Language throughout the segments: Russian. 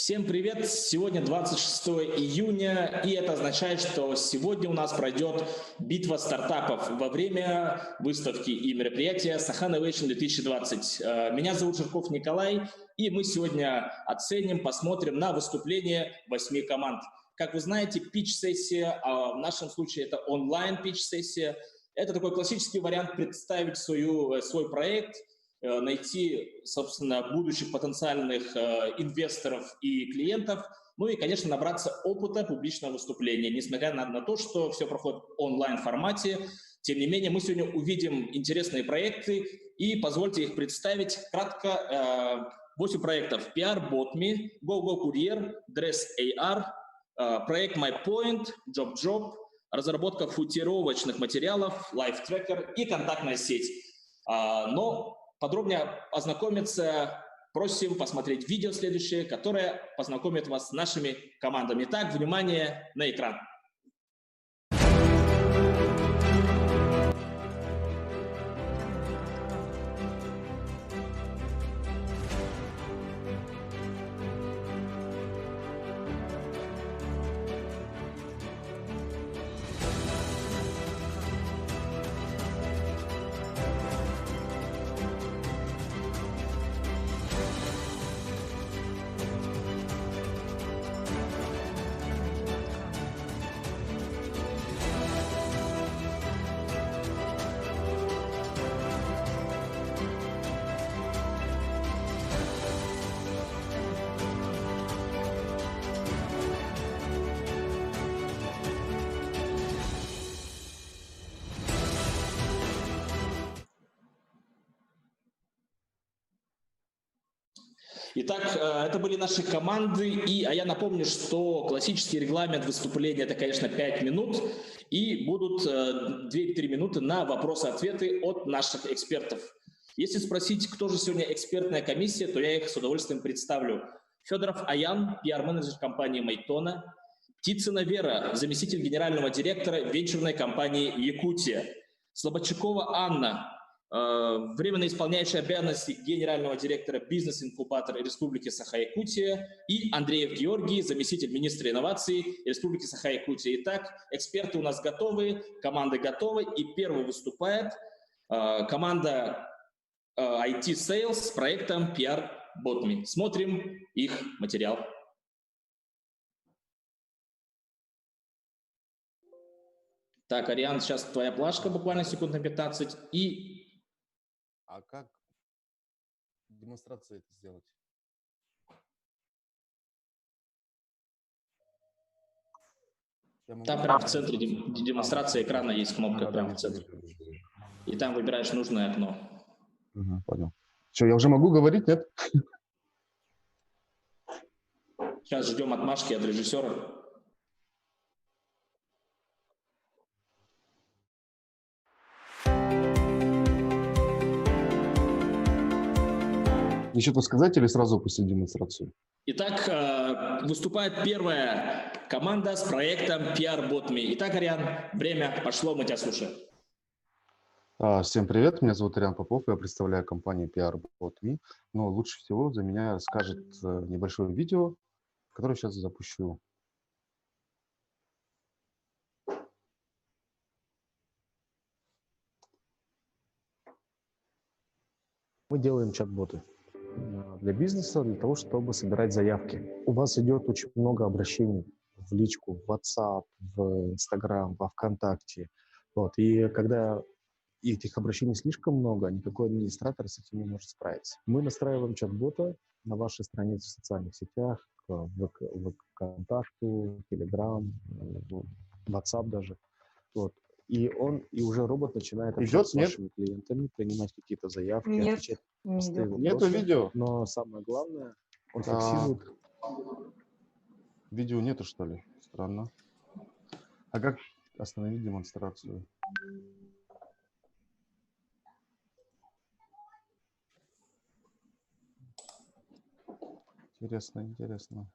Всем привет! Сегодня 26 июня, и это означает, что сегодня у нас пройдет битва стартапов во время выставки и мероприятия Saha Innovation 2020. Меня зовут Жирков Николай, и мы сегодня оценим, посмотрим на выступление 8 команд. Как вы знаете, питч-сессия, а в нашем случае это онлайн-питч-сессия, это такой классический вариант представить свой проект, найти, собственно, будущих потенциальных инвесторов и клиентов, ну и, конечно, набраться опыта публичного выступления. Несмотря на то, что все проходит в онлайн-формате, тем не менее, мы сегодня увидим интересные проекты, и позвольте их представить кратко. 8 проектов: PR.bot.me, GoGoCourier, Dress.ar, проект MyPoint, JobJob, разработка футировочных материалов, LifeTracker и контактная сеть. Но подробнее ознакомиться просим посмотреть видео следующее, которое познакомит вас с нашими командами. Итак, внимание на экран. Итак, это были наши команды, а я напомню, что классический регламент выступления – это, конечно, 5 минут, и будут 2-3 минуты на вопросы-ответы от наших экспертов. Если спросить, кто же сегодня экспертная комиссия, то я их с удовольствием представлю. Федоров Аян, пиар-менеджер компании Майтона, Птицына Вера, заместитель генерального директора венчурной компании Якутия, Слободчакова Анна, временно исполняющий обязанности генерального директора бизнес-инкубатора Республики Саха-Якутия, и Андреев Георгий, заместитель министра инноваций Республики Саха-Якутия. Итак, эксперты у нас готовы, команды готовы, и первый выступает команда IT Sales с проектом PR.bot.me. Смотрим их материал. Так, Ариан, сейчас твоя плашка, буквально секунд на 15, и... А как демонстрацию это сделать? Там прямо в центре демонстрации экрана есть кнопка, прямо в центре. И там выбираешь нужное окно. Понял. Что, я уже могу говорить, нет? Сейчас ждем отмашки от режиссера. Еще то сказать или сразу после демонстрацию? Итак, выступает первая команда с проектом PR.bot.me. Итак, Ариан, время пошло, мы тебя слушаем. Всем привет, меня зовут Ариан Попов, я представляю компанию PR.bot.me. Но лучше всего за меня расскажет небольшое видео, которое сейчас запущу. Мы делаем чат-боты для бизнеса, для того, чтобы собирать заявки. У вас идет очень много обращений в личку, в WhatsApp, в Instagram, во ВКонтакте. И когда этих обращений слишком много, никакой администратор с этим не может справиться. Мы настраиваем чат-бота на вашей странице в социальных сетях, в ВКонтакту, Telegram, WhatsApp даже. И уже робот начинает общаться с вашими клиентами, принимать какие-то заявки, отвечать на простые вопросы. Нету видео. Но самое главное, он фиксирует. Видео нету, что ли? Странно. А как остановить демонстрацию? Интересно.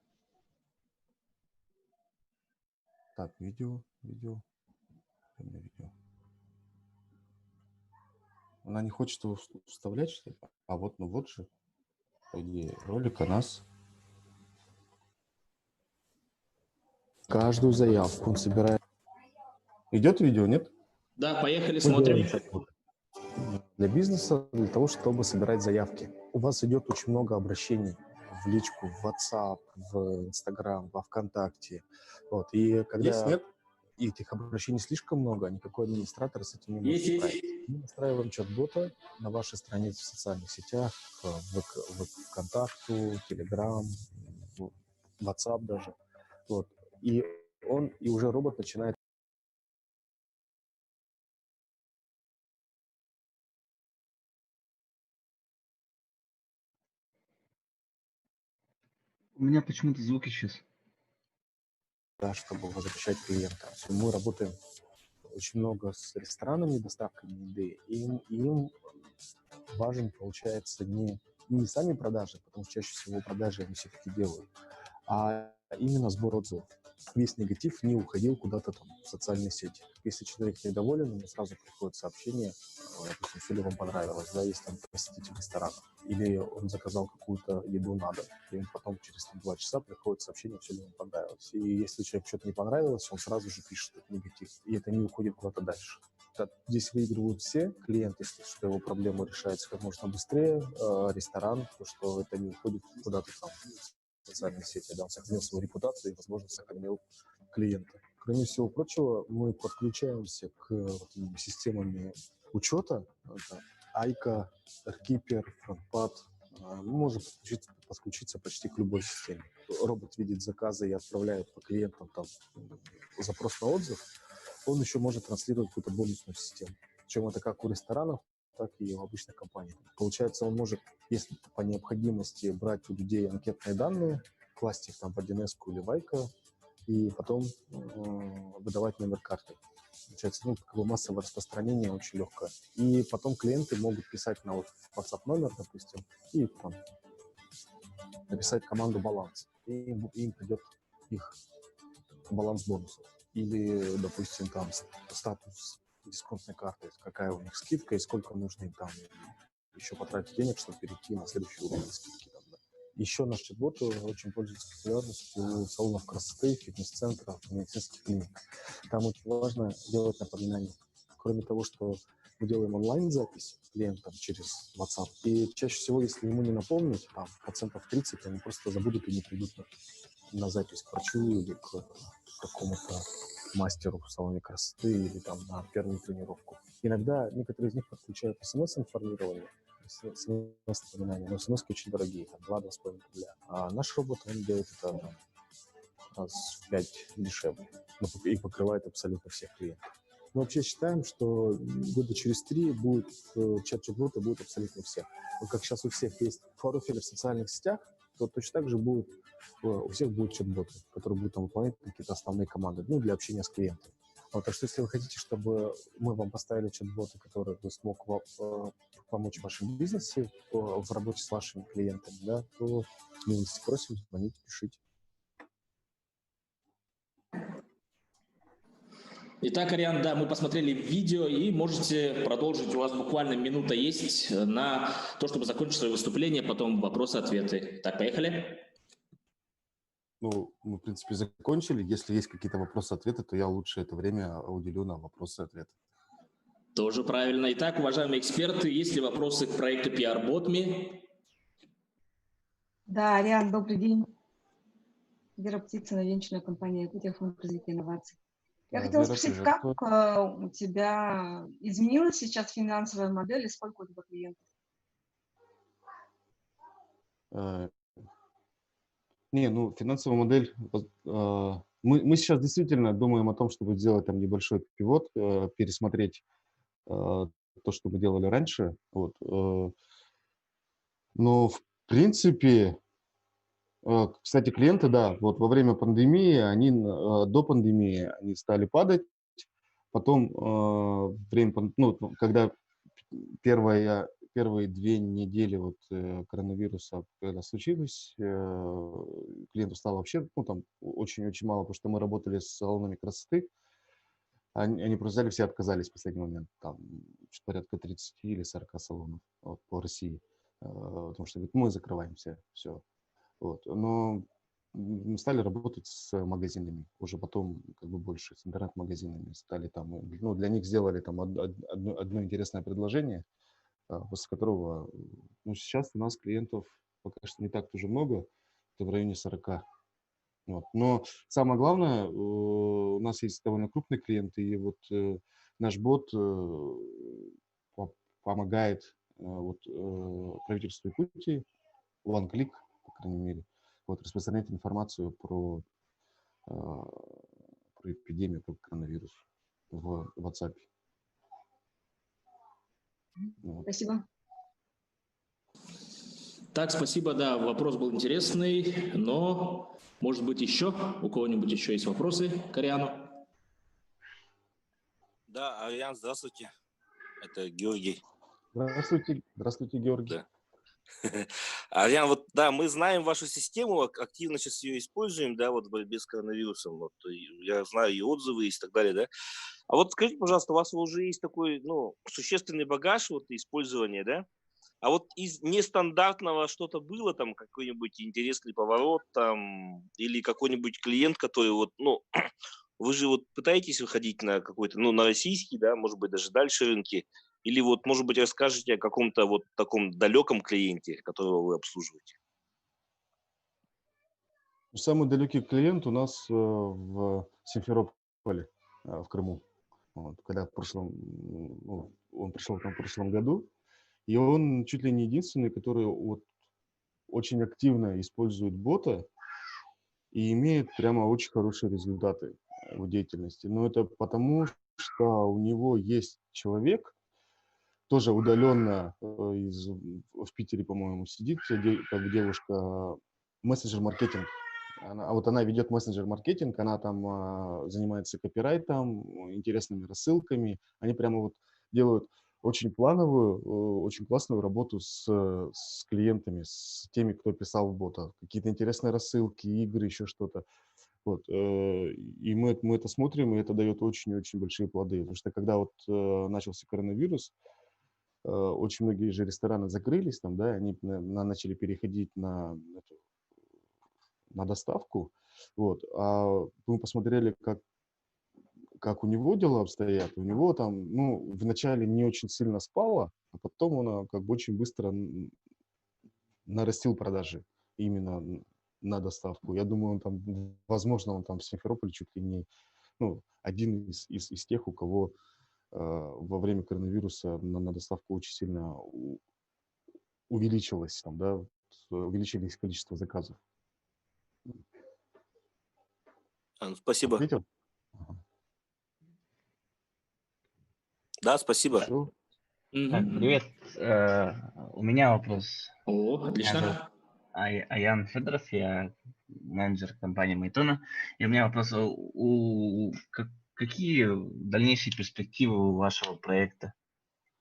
Так, видео. Она не хочет его вставлять, что ли? Вот же, по идее, ролик о нас. Каждую заявку он собирает. Идет видео, нет? Да, поехали, Мы делаем смотрим. чат-бот для бизнеса, для того, чтобы собирать заявки. У вас идет очень много обращений в личку, в WhatsApp, в Instagram, во ВКонтакте. Вот. И когда Есть, нет? этих обращений слишком много, никакой администратор с этим не может Есть, есть. справиться. Мы настраиваем чат-бота на вашей странице в социальных сетях, в ВКонтакту, Telegram, в WhatsApp даже. Вот. И уже робот начинает. У меня почему-то звук исчез. Да, чтобы возвращать клиента. Мы работаем очень много с ресторанами, доставками еды, и им важен, получается, не сами продажи, потому что чаще всего продажи они все-таки делают, а именно сбор отзывов. Весь негатив не уходил куда-то там в социальные сети. Если человек недоволен, ему сразу приходит сообщение, допустим, что ли вам понравилось, да, если там посетитель ресторана, или он заказал какую-то еду на дом, и ему потом через 2 часа приходит сообщение, все ли ему понравилось. И если человеку что-то не понравилось, он сразу же пишет этот негатив, и это не уходит куда-то дальше. Здесь выигрывают все клиенты, что его проблема решается как можно быстрее, ресторан, то, что это не уходит куда-то там в социальные сети, да, он сохранил свою репутацию и, возможно, сохранил клиента. Кроме всего прочего, мы подключаемся к системам учета, это Айка, AirKeeper, FrontPad. Мы можем подключиться почти к любой системе. Робот видит заказы и отправляет по клиентам там запрос на отзыв. Он еще может транслировать какую-то бонусную систему. Причем это как у ресторанов, так и у обычных компаний. Получается, он может, если по необходимости, брать у людей анкетные данные, класть их там в 1С или в Айка, и потом выдавать номер карты. Получается, массовое распространение очень легкое. И потом клиенты могут писать на WhatsApp номер, допустим, и там написать команду баланс. И им придет их баланс бонусов. Или, допустим, там статус дисконтной карты, какая у них скидка и сколько нужно им там еще потратить денег, чтобы перейти на следующий уровень скидки. Там, да. Еще наш чат-бот очень пользуется популярностью у салонов красоты, фитнес-центров, медицинских клиник. Там очень важно делать напоминания. Кроме того, что мы делаем онлайн-запись клиентам через WhatsApp, и чаще всего, если ему не напомнить, там, 30% они просто забудут и не придут на запись к врачу или к какому-то мастеру в салоне красоты или там на первую тренировку. Иногда некоторые из них подключают смс-информирование, смс-напоминания, но смс очень дорогие, там 2-2,5 рубля. А наш робот, он делает это там, раз в 5 дешевле и покрывает абсолютно всех клиентов. Мы вообще считаем, что года через 3 будет чат-боты будут абсолютно всех. Вот как сейчас у всех есть профили в социальных сетях, то точно так же будет у всех будут чат-боты, которые будут там выполнять какие-то основные команды, для общения с клиентом. Вот, так что если вы хотите, чтобы мы вам поставили чат-боты, который бы смог помочь в вашем бизнесе, в работе с вашими клиентами, да, то милости просим, звоните, пишите. Итак, Ариан, да, мы посмотрели видео и можете продолжить. У вас буквально минута есть на то, чтобы закончить свое выступление, потом вопросы-ответы. Так, поехали. Мы, в принципе, закончили. Если есть какие-то вопросы-ответы, то я лучше это время уделю на вопросы-ответы. Тоже правильно. Итак, уважаемые эксперты, есть ли вопросы к проекту PR-Botme? Да, Ариан, добрый день. Вера Птицына, венчурная компания «Эквити», фонд развития инноваций. Я хотела Вера, спросить, приветствую. как у тебя изменилась сейчас финансовая модель и сколько у тебя клиентов? Финансовая модель. Мы сейчас действительно думаем о том, чтобы сделать там небольшой пивот, пересмотреть то, что мы делали раньше. Вот. Но, в принципе, кстати, клиенты, да, вот во время пандемии, до пандемии они стали падать. Потом, когда первые 2 недели коронавируса, когда случилось, клиентов стало вообще, очень-очень мало, потому что мы работали с салонами красоты. Они просто взяли, все отказались в последний момент. Там порядка 30 или 40 салонов по России. Потому что говорят, мы закрываемся, все. Вот. Но мы стали работать с магазинами, уже потом как бы больше с интернет-магазинами стали там, ну, для них сделали там одно интересное предложение, после которого, ну, сейчас у нас клиентов пока что не так уже много, это в районе 40. Вот. Но самое главное, у нас есть довольно крупные клиенты, и вот наш бот помогает вот, правительству Якутии, OneClick, по крайней мере, вот, распространять информацию про эпидемию, про коронавирус в WhatsApp. Вот. Спасибо. Так, спасибо, да, вопрос был интересный, но, может быть, еще у кого-нибудь еще есть вопросы к Ариану? Да, Ариан, здравствуйте. Это Георгий. Здравствуйте, здравствуйте, Георгий. Да. Ариан, вот да, мы знаем вашу систему, активно сейчас ее используем, да, вот в борьбе с коронавирусом. Вот, я знаю и отзывы, и так далее, да. А вот скажите, пожалуйста, у вас уже есть такой, ну, существенный багаж вот использования, да? А вот из нестандартного что-то было, там, какой-нибудь интересный поворот, там, или какой-нибудь клиент, который вот, ну, вы же вот пытаетесь выходить на какой-то, ну, на российский, да, может быть, даже дальше рынки, или вот, может быть, расскажете о каком-то вот таком далеком клиенте, которого вы обслуживаете? Самый далекий клиент у нас в Симферополе, в Крыму. Вот, когда в прошлом, ну, он пришел там в прошлом году, и он чуть ли не единственный, который вот очень активно использует бота и имеет прямо очень хорошие результаты в деятельности. Но это потому, что у него есть человек, тоже удаленно в Питере, по-моему, сидит, как девушка, мессенджер-маркетинг. Она ведет мессенджер-маркетинг, она там занимается копирайтом, интересными рассылками. Они прямо вот делают очень плановую, очень классную работу с клиентами, с теми, кто писал в бота. Какие-то интересные рассылки, игры, еще что-то. Вот. И мы это смотрим, и это дает очень-очень большие плоды. Потому что когда вот начался коронавирус, очень многие же рестораны закрылись, там, да, они начали переходить на доставку. Вот. А мы посмотрели, как у него дела обстоят. У него там, ну, вначале не очень сильно спало, а потом он как бы очень быстро нарастил продажи именно на доставку. Я думаю, он там, возможно, он там в Симферополе чуть ли не, ну, один из тех, у кого во время коронавируса на доставку очень сильно увеличилось, там, да, увеличились количество заказов. Спасибо. Ответил? Ага. Да, спасибо. Хорошо. Так, привет. У меня вопрос. О, Меня зовут отлично. Аян Федоров, я менеджер компании Майтона. И у меня вопрос, какие дальнейшие перспективы у вашего проекта?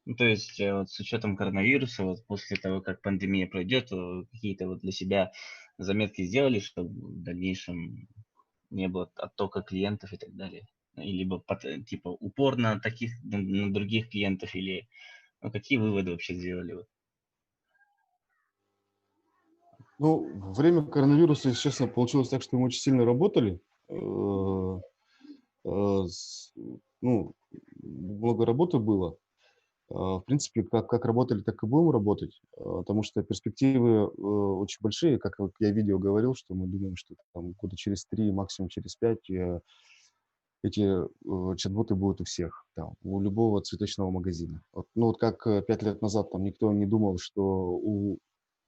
Ну, то есть вот с учетом коронавируса, вот после того, как пандемия пройдет, какие-то вот для себя заметки сделали, чтобы в дальнейшем не было оттока клиентов и так далее? И либо типа упор на на других клиентов, или ну, какие выводы вообще сделали? Вот? Ну, во время коронавируса, если честно, получилось так, что мы очень сильно работали. Ну, много работы было. В принципе, как работали, так и будем работать, потому что перспективы очень большие. Как вот я в видео говорил, что мы думаем, что там года через 3, максимум через 5 эти чат-боты будут у всех, там, у любого цветочного магазина. Вот, ну, вот как 5 лет назад там никто не думал, что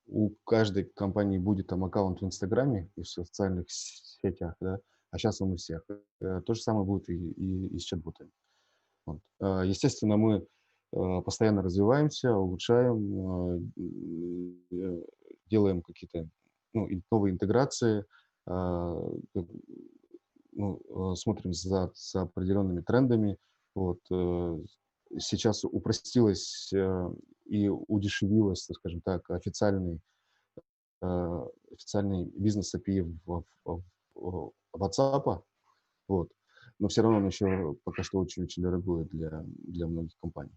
у каждой компании будет там аккаунт в Инстаграме и в социальных сетях, да, а сейчас он у всех. То же самое будет и с чат-ботами. Вот. Естественно, мы постоянно развиваемся, улучшаем, делаем какие-то, ну, новые интеграции, ну, смотрим за определенными трендами. Вот. Сейчас упростилось и удешевилось, скажем так, официальный бизнес API в WhatsApp. Вот. Но все равно он еще пока что очень-очень дорогой для многих компаний.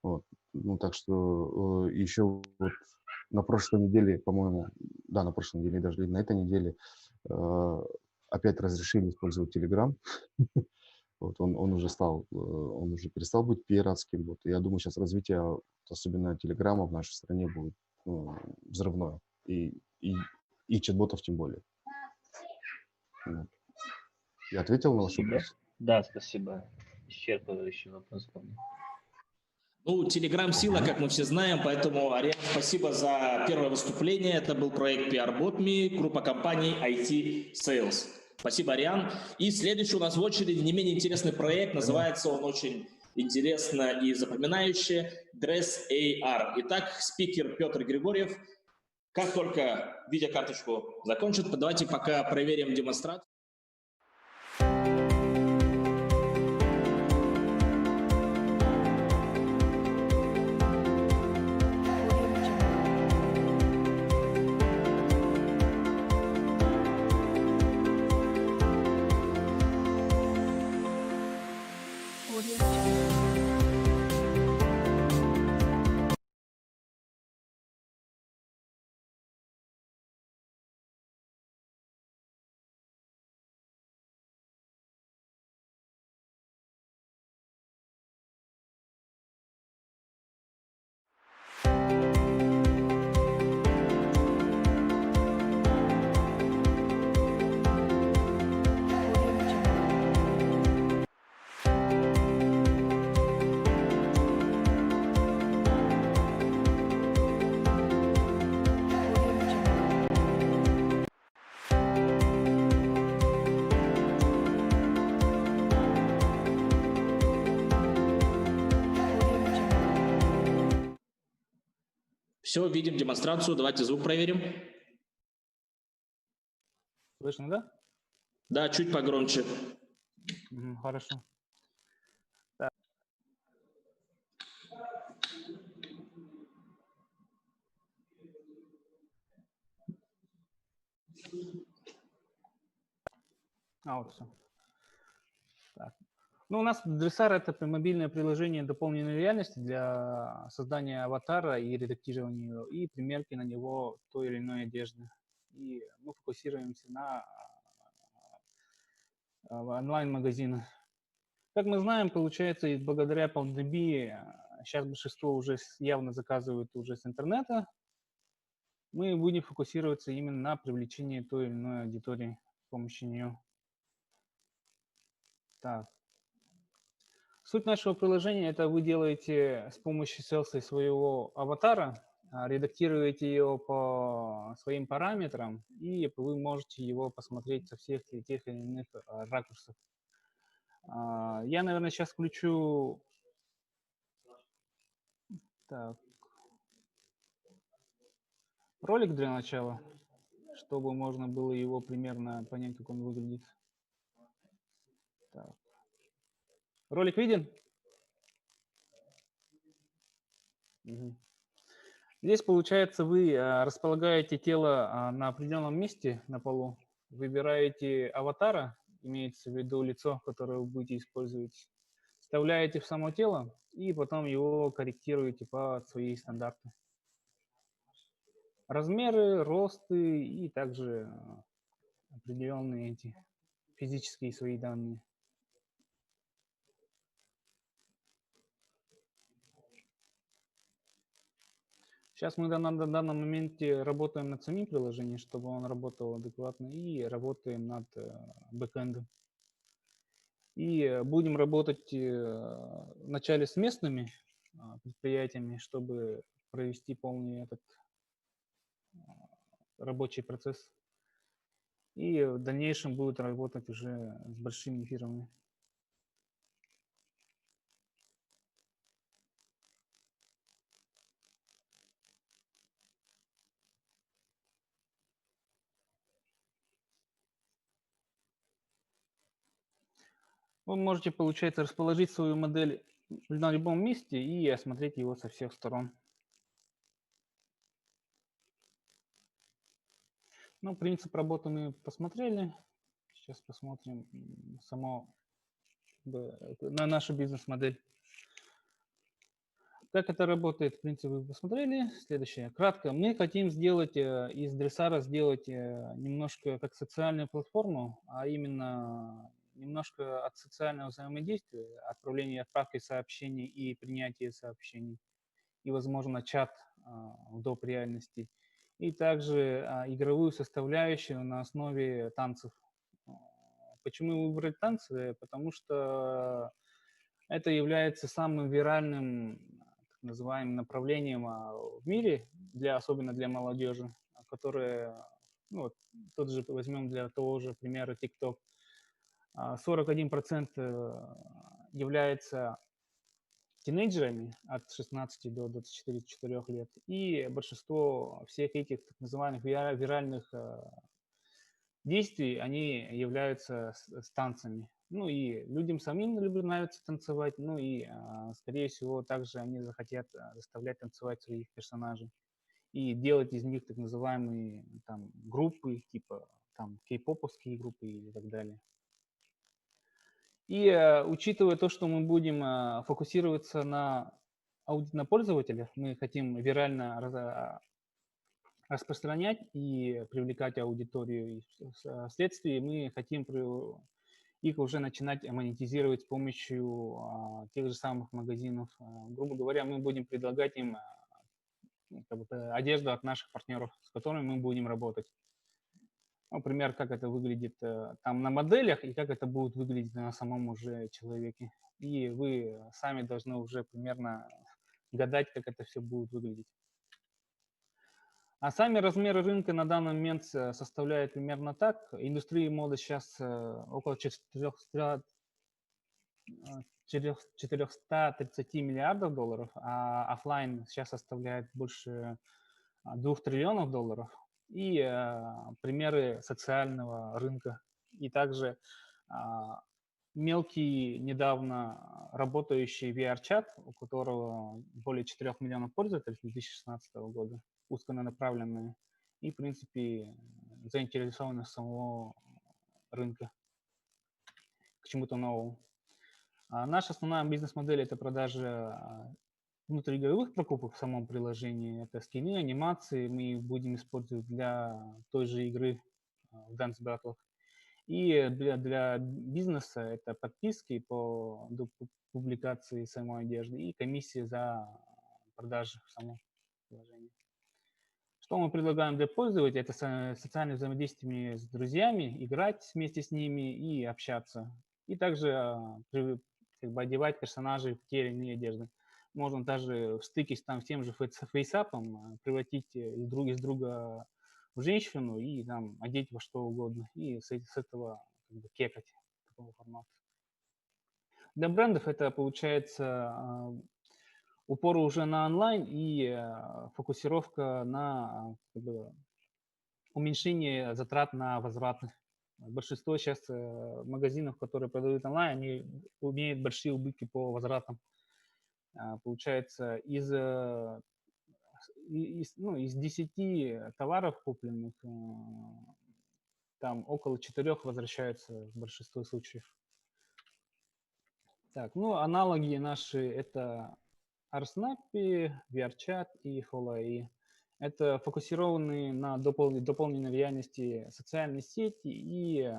Вот. Ну, так что еще вот на прошлой неделе, по-моему, да, на прошлой неделе, даже на этой неделе опять разрешили использовать Telegram. Вот он уже он уже перестал быть пиратским. Вот. И я думаю, сейчас развитие, особенно Телеграма в нашей стране, будет взрывное. И чат-ботов тем более. Вот. Я ответил на ваш Спасибо. вопрос? Да, спасибо. Исчерпывающий вопрос помню. Ну, Telegram сила, как мы все знаем, поэтому, Ариан, спасибо за первое выступление. Это был проект PR.me, группа компаний IT Sales. Спасибо, Ариан. И следующий у нас в очереди не менее интересный проект. Называется он очень интересно и запоминающе Dress AR. Итак, спикер Петр Григорьев. Как только видеокарточку закончит, давайте пока проверим демонстрацию. Все, видим демонстрацию. Давайте звук проверим. Слышно, да? Да, чуть погромче. Хорошо. Так. Вот все. Так. Ну, у нас Dressar — это мобильное приложение дополненной реальности для создания аватара и редактирования его, и примерки на него той или иной одежды. И мы фокусируемся на онлайн-магазинах. Как мы знаем, получается, и благодаря пандемии сейчас большинство уже явно заказывают уже с интернета. Мы будем фокусироваться именно на привлечении той или иной аудитории с помощью нее. Так. Суть нашего приложения — это вы делаете с помощью селса своего аватара, редактируете его по своим параметрам, и вы можете его посмотреть со всех тех или иных ракурсов. Я, наверное, сейчас включу... Так. Ролик для начала, чтобы можно было его примерно понять, как он выглядит. Так. Ролик виден? Угу. Здесь, получается, вы располагаете тело на определенном месте на полу, выбираете аватара, имеется в виду лицо, которое вы будете использовать, вставляете в само тело и потом его корректируете под свои стандарты. Размеры, росты и также определенные эти физические свои данные. Сейчас мы на данном моменте работаем над самим приложением, чтобы он работал адекватно, и работаем над бэкэндом. И будем работать вначале с местными предприятиями, чтобы провести полный этот рабочий процесс. И в дальнейшем будут работать уже с большими фирмами. Вы можете, получается, расположить свою модель на любом месте и осмотреть его со всех сторон. Ну, принцип работы мы посмотрели. Сейчас посмотрим на нашу бизнес-модель. Как это работает, в принципе, вы посмотрели. Следующее. Кратко. Мы хотим сделать из Дресара немножко как социальную платформу, а именно немножко от социального взаимодействия, отправления, отправки сообщений и принятия сообщений, и, возможно, чат в доп. Реальности. И также игровую составляющую на основе танцев. Почему выбрать танцы? Потому что это является самым виральным, так называемым, направлением в мире, особенно для молодежи, которая, ну, вот, тот же возьмем для того же примера TikTok, 41% является тинейджерами от 16 до 24 лет, и большинство всех этих так называемых виральных действий, они являются с танцами. Ну и людям самим нравится танцевать, ну и, скорее всего, также они захотят заставлять танцевать своих персонажей и делать из них так называемые там группы, типа там кей-поповские группы и так далее. И учитывая то, что мы будем фокусироваться на пользователях, мы хотим вирально распространять и привлекать аудиторию. И вследствие мы хотим их уже начинать монетизировать с помощью тех же самых магазинов. Грубо говоря, мы будем предлагать им одежду от наших партнеров, с которыми мы будем работать. Например, как это выглядит там на моделях и как это будет выглядеть на самом уже человеке. И вы сами должны уже примерно гадать, как это все будет выглядеть. А сами размеры рынка на данный момент составляют примерно так. Индустрия моды сейчас около 430 миллиардов долларов, а офлайн сейчас составляет больше 2 триллионов долларов. И примеры социального рынка. И также мелкий, недавно работающий VR-чат, у которого более 4 миллионов пользователей с 2016 года, узконаправленные, и, в принципе, заинтересованы самого рынка к чему-то новому. Наша основная бизнес-модель – это продажа внутриигровых покупок в самом приложении. Это скины, анимации мы будем использовать для той же игры в Dance Battle. И для бизнеса это подписки по публикации самой одежды и комиссии за продажи в самом приложении. Что мы предлагаем для пользователя? Это социальное взаимодействие с друзьями, играть вместе с ними и общаться. И также одевать персонажей в те или иные одежды. Можно даже встыкись там с тем же фейсапом, превратить из друга в женщину и там одеть во что угодно. И с этого кекать такого формата. Для брендов это получается упор уже на онлайн и фокусировка на уменьшение затрат на возвраты. Большинство сейчас магазинов, которые продают онлайн, они имеют большие убытки по возвратам. Получается, из 10 товаров купленных, там около 4 возвращаются в большинстве случаев. Так, ну, аналоги наши – это RSnap, VRChat и Follow. Это фокусированные на дополненной реальности социальные сети и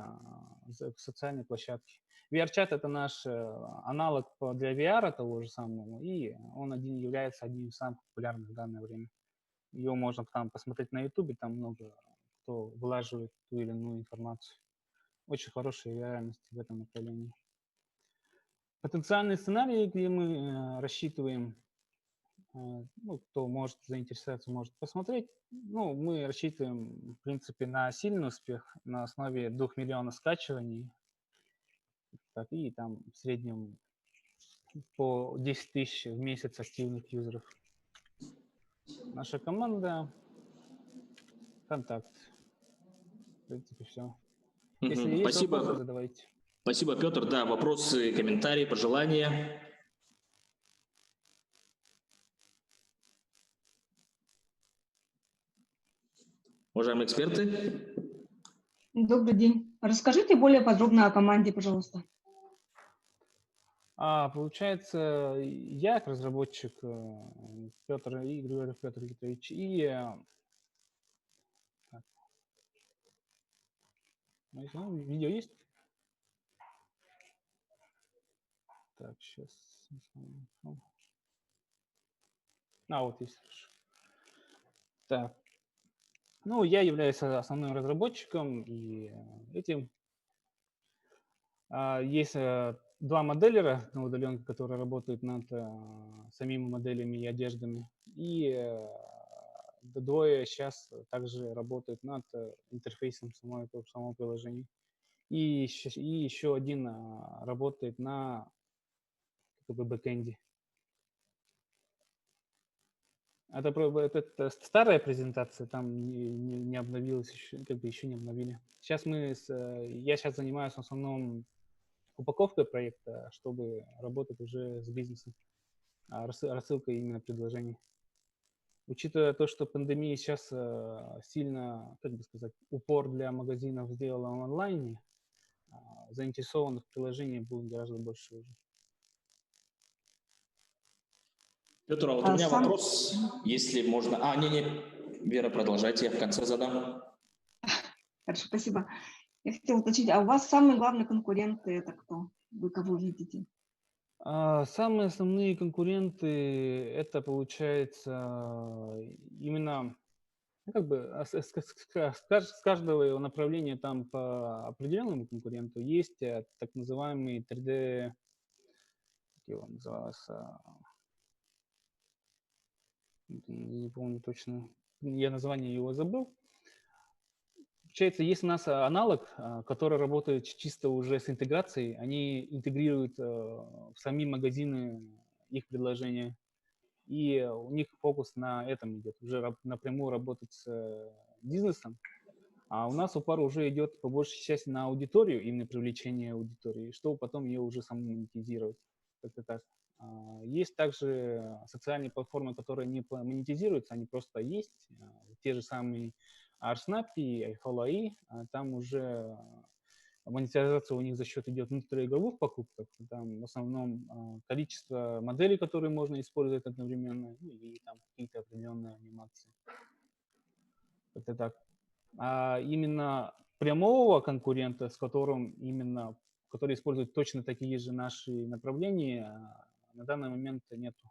социальные площадки. VRChat – это наш аналог для VR того же самого, и он является одним из самых популярных в данное время. Его можно там посмотреть на YouTube, там много кто вылаживает ту или иную информацию. Очень хорошая реальность в этом направлении. Потенциальные сценарии, где мы рассчитываем, ну, кто может заинтересоваться, может посмотреть. Ну, мы рассчитываем, в принципе, на сильный успех на основе 2 миллионов скачиваний. Так, и там в среднем по 10 тысяч в месяц активных юзеров. Наша команда, контакт. В принципе, все. Если есть Спасибо. вопросы, задавайте. Спасибо, Петр. Да, вопросы, комментарии, пожелания. Уважаемые эксперты. Добрый день. Расскажите более подробно о команде, пожалуйста. Получается, я как разработчик, Григорьев Петр Викторович, и так, видео есть? Так, сейчас. Вот есть, хорошо. Так. Ну, я являюсь основным разработчиком, и этим есть два моделлера на удаленке, которые работают над самими моделями и одеждами, и двое сейчас также работают над интерфейсом самого приложения. И еще один работает на как бы бэкэнде. Это старая презентация, там не обновилась еще, как бы еще не обновили. Сейчас я сейчас занимаюсь в основном упаковкой проекта, чтобы работать уже с бизнесом, рассылкой именно предложений. Учитывая то, что пандемия сейчас сильно, как бы сказать, упор для магазинов сделала в онлайне, заинтересованных в приложении будет гораздо больше уже. Петр, а вот у меня вопрос, если можно. Не, Вера, продолжайте, я в конце задам. Хорошо, спасибо. Я хотела уточнить, а у вас самые главные конкуренты это кто? Вы кого видите? Самые основные конкуренты это получается именно как бы с каждого направления там по определенному конкуренту есть так называемый 3D, как его назывался, не помню точно, я название его забыл. Получается, есть у нас аналог, который работает чисто уже с интеграцией. Они интегрируют в сами магазины их предложения. И у них фокус на этом идет, уже напрямую работать с бизнесом. А у нас упор уже идет по большей части на аудиторию, именно привлечение аудитории, чтобы потом ее уже саму монетизировать. Как-то так. Есть также социальные платформы, которые не монетизируются, они просто есть. Те же самые Artsnappy, iFollow, там уже монетизация у них за счет идет внутриигровых покупок. Там в основном количество моделей, которые можно использовать одновременно, и там какие-то определенные анимации. Это так. А именно прямого конкурента, который использует точно такие же наши направления, на данный момент нету.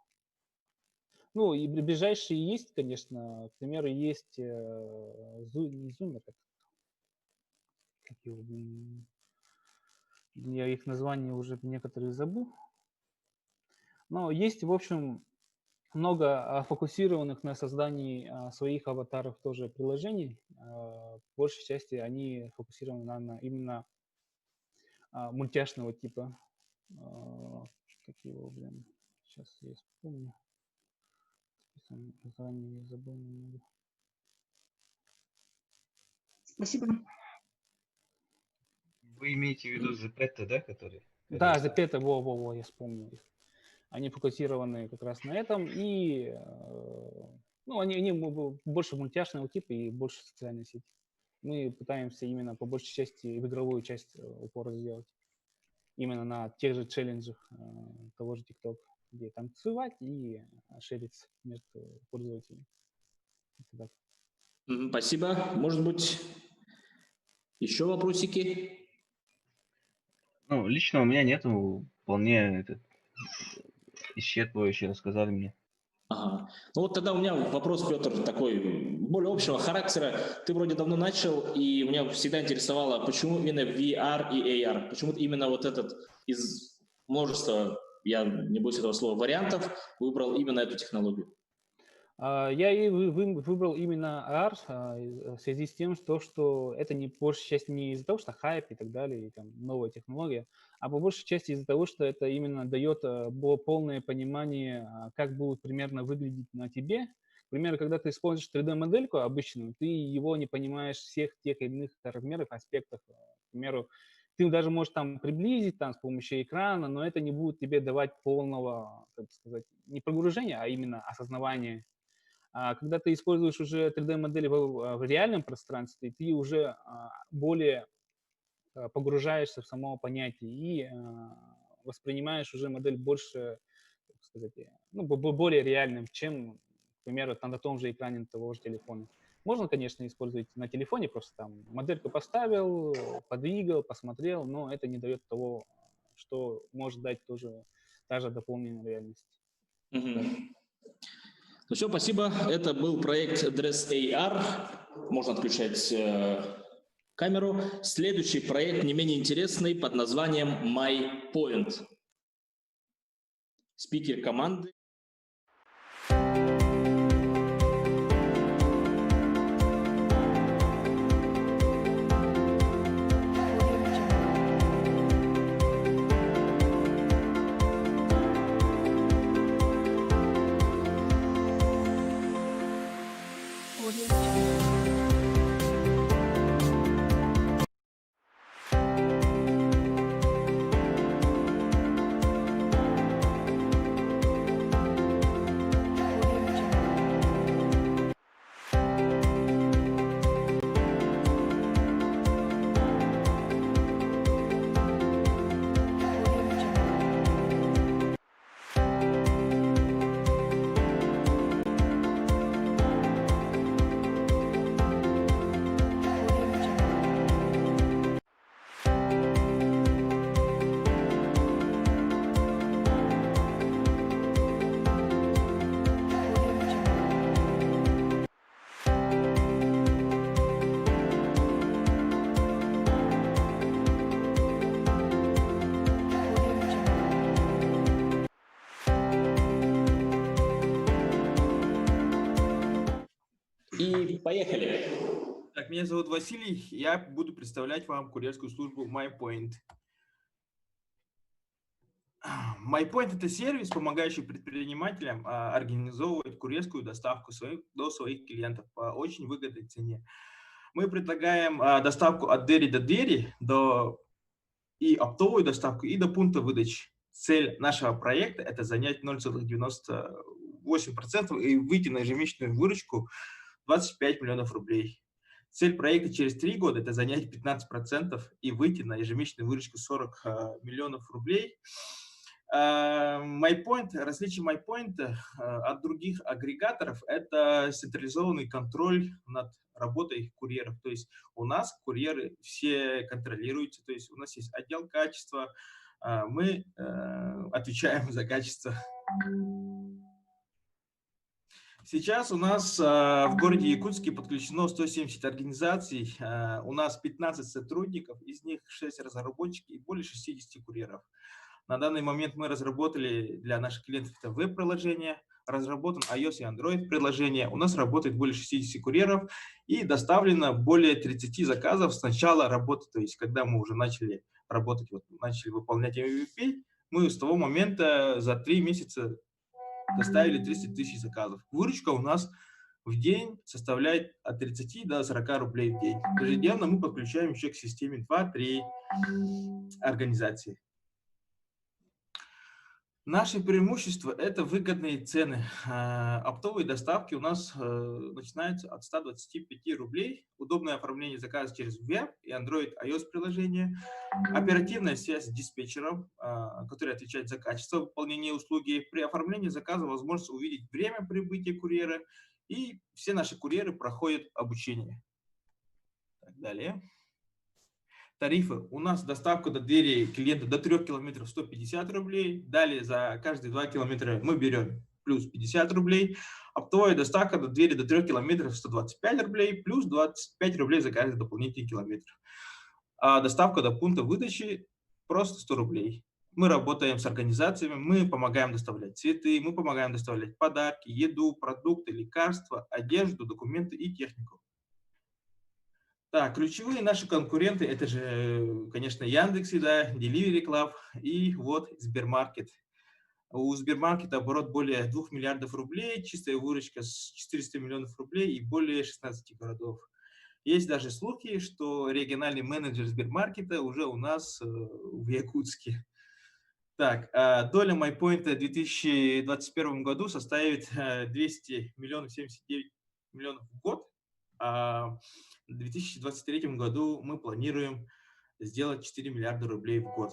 Ну, и ближайшие есть, конечно. К примеру, есть не Zoomer, я их название уже некоторые забыл. Но есть, в общем, много фокусированных на создании своих аватаров тоже приложений. В большей части они фокусированы на именно мультяшного типа. Как его, блин, сейчас я вспомню. Название забыл немного. Спасибо. Вы имеете в виду Zepeta, да, который? Да, Zepeta, во, я вспомнил их. Они фокусированы как раз на этом, и они больше мультяшного типа и больше социальной сети. Мы пытаемся именно по большей части в игровую часть упор сделать. Именно на тех же челленджах того же TikTok, где танцевать и шериться между пользователями. Спасибо. Может быть, еще вопросики? Ну, лично у меня нету, вполне исчерпывающе рассказали мне. Ага. Ну вот тогда у меня вопрос, Петр, такой более общего характера. Ты вроде давно начал, и меня всегда интересовало, почему именно VR и AR? Почему именно вот этот из множества, я не боюсь этого слова, вариантов, выбрал именно эту технологию? Я и выбрал именно AR в связи с тем, что это не по большей части не из-за того, что хайп и так далее, и там новая технология, а по большей части из-за того, что это именно дает полное понимание, как будет примерно выглядеть на тебе. К примеру, когда ты используешь 3D-модельку обычную, ты его не понимаешь всех тех или иных размеров, аспектов. К примеру, ты даже можешь там приблизить там, с помощью экрана, но это не будет тебе давать полного, как сказать, не погружения, а именно осознавания. Когда ты используешь уже 3D-модели в реальном пространстве, ты уже более погружаешься в само понятие и воспринимаешь уже модель больше, как сказать, ну, более реальным, чем, к примеру, на том же экране того же телефона. Можно, конечно, использовать на телефоне, просто там модельку поставил, подвигал, посмотрел, но это не дает того, что может дать тоже та же дополненная реальность. Мгм. Ну все, спасибо. Это был проект Dress AR. Можно отключать камеру. Следующий проект не менее интересный под названием MyPoint. Спикер команды. И поехали. Так, меня зовут Василий, я буду представлять вам курьерскую службу MyPoint. MyPoint – это сервис, помогающий предпринимателям организовывать курьерскую доставку до своих клиентов по очень выгодной цене. Мы предлагаем доставку от двери до двери, и оптовую доставку, и до пункта выдачи. Цель нашего проекта – это занять 0,98% и выйти на ежемесячную выручку 25 миллионов рублей. Цель проекта через 3 года – это занять 15% и выйти на ежемесячную выручку 40 миллионов рублей. MyPoint, различие MyPoint от других агрегаторов – это централизованный контроль над работой курьеров. То есть у нас курьеры все контролируются, то есть у нас есть отдел качества, мы отвечаем за качество. Сейчас у нас в городе Якутске подключено 170 организаций, у нас 15 сотрудников, из них 6 разработчиков и более 60 курьеров. На данный момент мы разработали для наших клиентов это веб-приложение, разработан iOS и Android приложение. У нас работает более 60 курьеров и доставлено более 30 заказов с начала работы. То есть, когда мы уже начали работать, начали выполнять MVP, мы с того момента за 3 месяца доставили 300 тысяч заказов. Выручка у нас в день составляет от 30 до 40 рублей в день. Ежедневно мы подключаем еще к системе 2-3 организации. Наши преимущества – это выгодные цены. Оптовые доставки у нас начинаются от 125 рублей. Удобное оформление заказа через веб и Android iOS приложение. Оперативная связь с диспетчером, который отвечает за качество выполнения услуги. При оформлении заказа возможность увидеть время прибытия курьера. И все наши курьеры проходят обучение. Так, далее. Тарифы. У нас доставка до двери клиента до 3 километров 150 рублей. Далее за каждые 2 километра мы берем плюс 50 рублей. Оптовая доставка до двери до 3 километров 125 рублей, плюс 25 рублей за каждый дополнительный километр. А доставка до пункта выдачи просто 100 рублей. Мы работаем с организациями, мы помогаем доставлять цветы, мы помогаем доставлять подарки, еду, продукты, лекарства, одежду, документы и технику. Так, ключевые наши конкуренты, это же, конечно, Яндекс, да, Delivery Club и вот Сбермаркет. У Сбермаркета оборот более 2 миллиардов рублей, чистая выручка с 400 миллионов рублей и более 16 городов. Есть даже слухи, что региональный менеджер Сбермаркета уже у нас в Якутске. Так, доля MyPoint в 2021 году составит 200 миллионов 79 миллионов в год. В 2023 году мы планируем сделать 4 миллиарда рублей в год.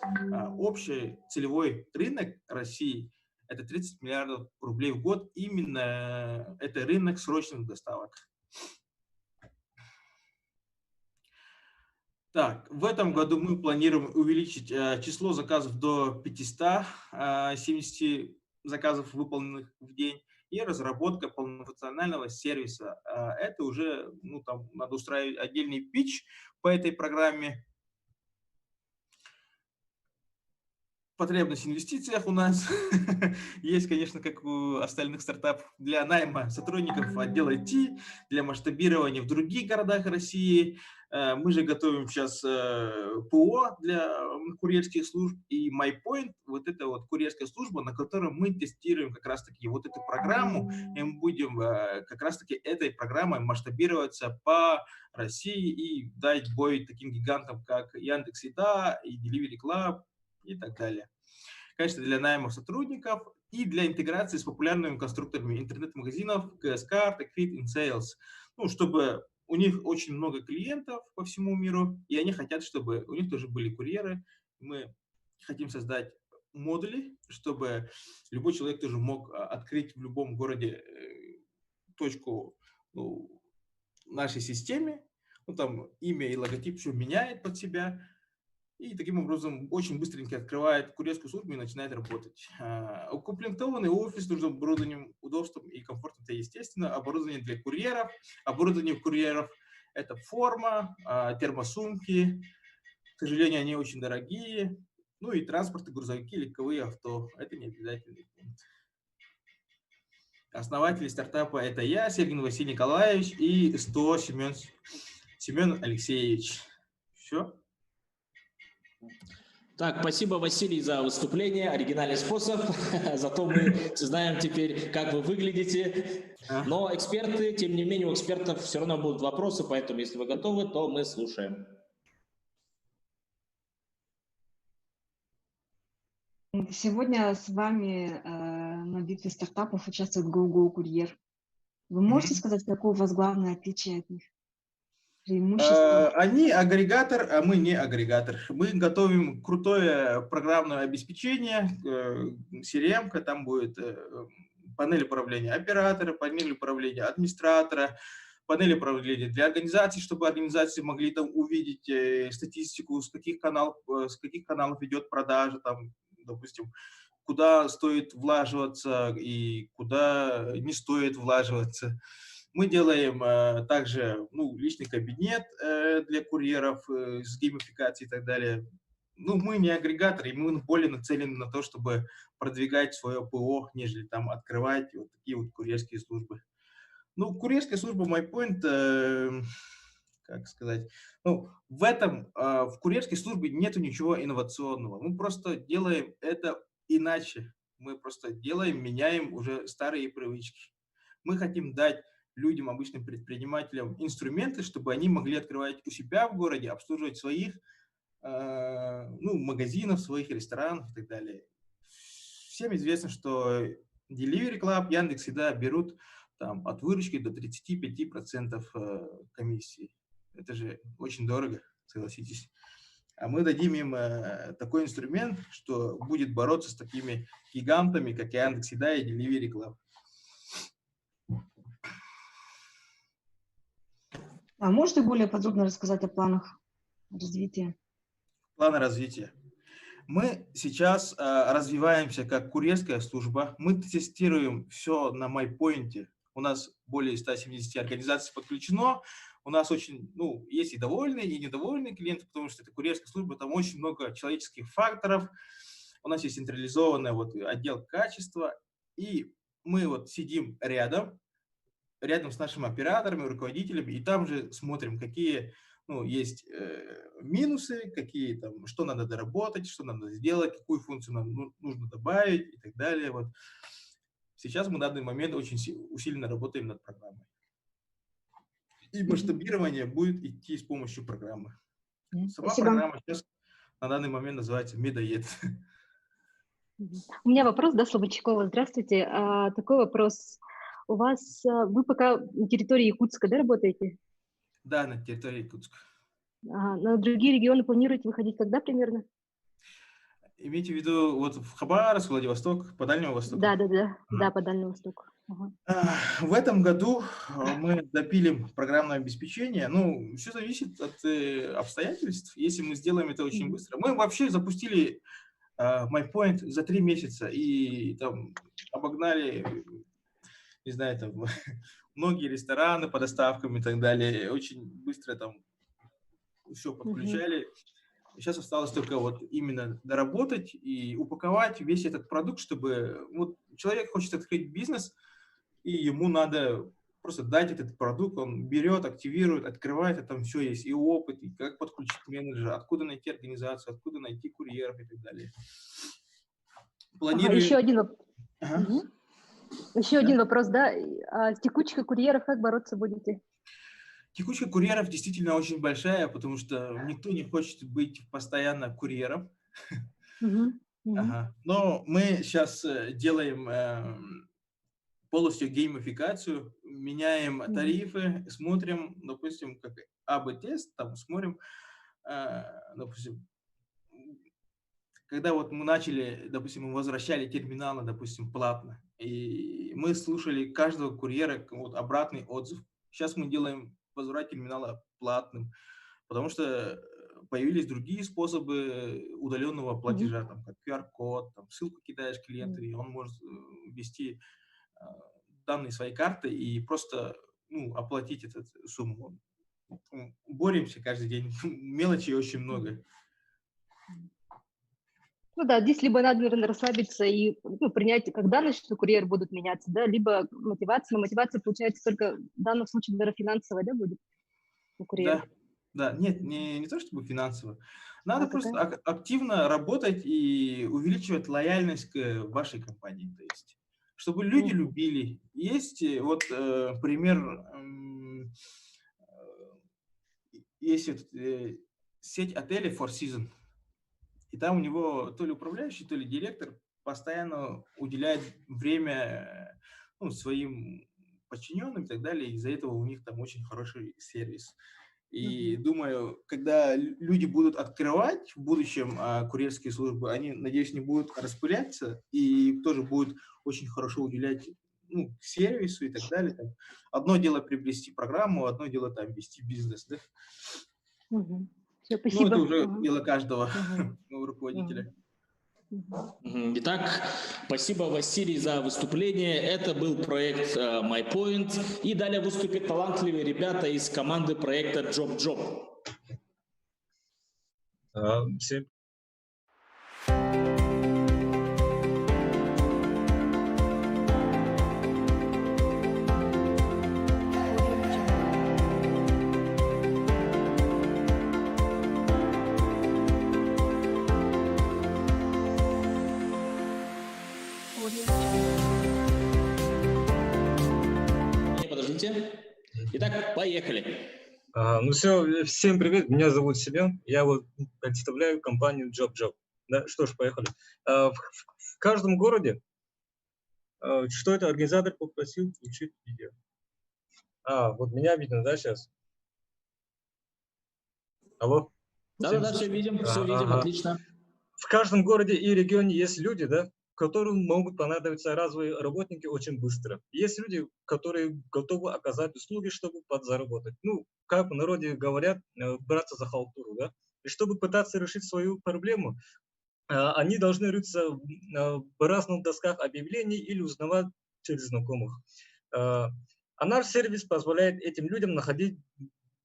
Общий целевой рынок России – это 30 миллиардов рублей в год. Именно это рынок срочных доставок. Так, в этом году мы планируем увеличить число заказов до 570 заказов, выполненных в день, и разработка полнофункционального сервиса. Это уже, ну, там, надо устраивать отдельный питч по этой программе. Потребность в инвестициях у нас есть, конечно, как у остальных стартапов, для найма сотрудников отдела IT, для масштабирования в других городах России. Мы же готовим сейчас ПО для курьерских служб, и MyPoint, вот это вот курьерская служба, на которой мы тестируем как раз-таки вот эту программу, и мы будем как раз-таки этой программой масштабироваться по России и дать бой таким гигантам, как Яндекс.Еда и Delivery Club, и так далее. Конечно, для найма сотрудников и для интеграции с популярными конструкторами интернет-магазинов GSCard, Equit, InSales. Ну, чтобы у них очень много клиентов по всему миру, и они хотят, чтобы у них тоже были курьеры. Мы хотим создать модули, чтобы любой человек тоже мог открыть в любом городе точку, ну, в нашей системе. Ну, там имя и логотип все меняет под себя. И таким образом очень быстренько открывает курьерскую службу и начинает работать. Укомплектованный офис с нужным оборудованием, удобством и комфортом, это естественно. Оборудование для курьеров. Оборудование курьеров – это форма, термосумки. К сожалению, они очень дорогие. Ну и транспорт, и грузовики, легковые авто. Это не обязательный пункт. Основатели стартапа – это я, Сергей Василий Николаевич, и СТО Семен Алексеевич. Все. Так, спасибо, Василий, за выступление, оригинальный способ, зато мы знаем теперь, как вы выглядите. Но эксперты, тем не менее, у экспертов все равно будут вопросы, поэтому, если вы готовы, то мы слушаем. Сегодня с вами на битве стартапов участвует GoGo Курьер. Вы можете сказать, какое у вас главное отличие от них? Они агрегатор, а мы не агрегатор. Мы готовим крутое программное обеспечение, CRM, там будет панель управления оператора, панель управления администратора, панель управления для организаций, чтобы организации могли там увидеть статистику, с каких каналов идет продажа, там, допустим, куда стоит влаживаться и куда не стоит влаживаться. Мы делаем также личный кабинет для курьеров с геймификацией и так далее. Ну, мы не агрегаторы, мы более нацелены на то, чтобы продвигать свое ПО, нежели там открывать вот такие вот курьерские службы. Ну, курьерская служба MyPoint, как сказать, в курьерской службе нету ничего инновационного. Мы просто делаем это иначе. Мы просто меняем уже старые привычки. Мы хотим дать людям, обычным предпринимателям, инструменты, чтобы они могли открывать у себя в городе, обслуживать своих магазинов, своих ресторанов и так далее. Всем известно, что Delivery Club, Яндекс.Еда берут там от выручки до 35% комиссии. Это же очень дорого, согласитесь. А мы дадим им такой инструмент, что будет бороться с такими гигантами, как Яндекс.Еда и Delivery Club. А можете более подробно рассказать о планах развития? Планы развития. Мы сейчас развиваемся как курьерская служба. Мы тестируем все на MyPoint. У нас более 170 организаций подключено. У нас очень, есть и довольные, и недовольные клиенты, потому что это курьерская служба, там очень много человеческих факторов. У нас есть централизованный отдел качества. И мы сидим рядом с нашими операторами, руководителями, и там же смотрим, какие есть минусы, что надо доработать, что надо сделать, какую функцию нам нужно добавить и так далее. Сейчас мы на данный момент очень усиленно работаем над программой. И масштабирование будет идти с помощью программы. Сама программа сейчас на данный момент называется Медоед. У меня вопрос, Слободчикова. Здравствуйте. Такой вопрос. Вы пока на территории Якутска, работаете? Да, на территории Якутска. Ага. На другие регионы планируете выходить когда примерно? Имейте в виду вот в Хабаровск, Владивосток, по Дальнему Востоку? Да, по Дальнему Востоку. Ага. В этом году мы допилим программное обеспечение. Ну, все зависит от обстоятельств. Если мы сделаем это очень быстро. Мы вообще запустили MyPoint за 3 месяца и там обогнали, не знаю, там многие рестораны по доставкам и так далее. Очень быстро там все подключали. Сейчас осталось только вот именно доработать и упаковать весь этот продукт, чтобы вот человек хочет открыть бизнес, и ему надо просто дать этот продукт, он берет, активирует, открывает, а там все есть, и опыт, и как подключить менеджера, откуда найти организацию, откуда найти курьеров и так далее. Планирую... Еще один вопрос. Ага. Еще один вопрос, да? А с текучкой курьеров как бороться будете? Текучка курьеров действительно очень большая, потому что никто не хочет быть постоянно курьером. Ага. Но мы сейчас делаем полностью геймификацию, меняем тарифы, смотрим, допустим, как АБ-тест, там смотрим, допустим, когда вот мы начали, допустим, мы возвращали терминалы, допустим, платно, и мы слушали каждого курьера вот, обратный отзыв. Сейчас мы делаем возврат терминала платным, потому что появились другие способы удаленного платежа, там, как QR-код, там, ссылку кидаешь клиенту, и он может ввести данные своей карты и просто оплатить эту сумму. Боремся каждый день, мелочей очень много. Ну да, здесь либо надо, наверное, расслабиться и принять как данность, что курьеры будут меняться, да, либо мотивация. Но мотивация, получается, только в данном случае, наверное, финансовая, да, будет у курьеров? Да, нет, не то чтобы финансово. Надо просто активно работать и увеличивать лояльность к вашей компании. То есть, чтобы люди любили. Есть вот пример, есть вот, сеть отелей Four Seasons. И там у него то ли управляющий, то ли директор постоянно уделяет время своим подчиненным и так далее. Из-за этого у них там очень хороший сервис. И думаю, когда люди будут открывать в будущем курьерские службы, они, надеюсь, не будут распыляться и тоже будут очень хорошо уделять сервису и так далее. Там, одно дело приобрести программу, одно дело там вести бизнес. Да? Все, спасибо. Это уже дело каждого руководителя. Итак, спасибо, Василий, за выступление. Это был проект MyPoint. И далее выступят талантливые ребята из команды проекта JobJob. Всем Подождите. Итак, поехали. Ну все, всем привет, меня зовут Семен, я вот представляю компанию JobJob. Да, что ж, поехали. В каждом городе, что это организатор попросил включить видео. Вот меня видно, да, сейчас? Алло? Да, все видим, отлично. В каждом городе и регионе есть люди, да, которым могут понадобиться разовые работники очень быстро. Есть люди, которые готовы оказать услуги, чтобы подзаработать. Как в народе говорят, браться за халтуру, да? И чтобы пытаться решить свою проблему, они должны рыться в разных досках объявлений или узнавать через знакомых. А наш сервис позволяет этим людям находить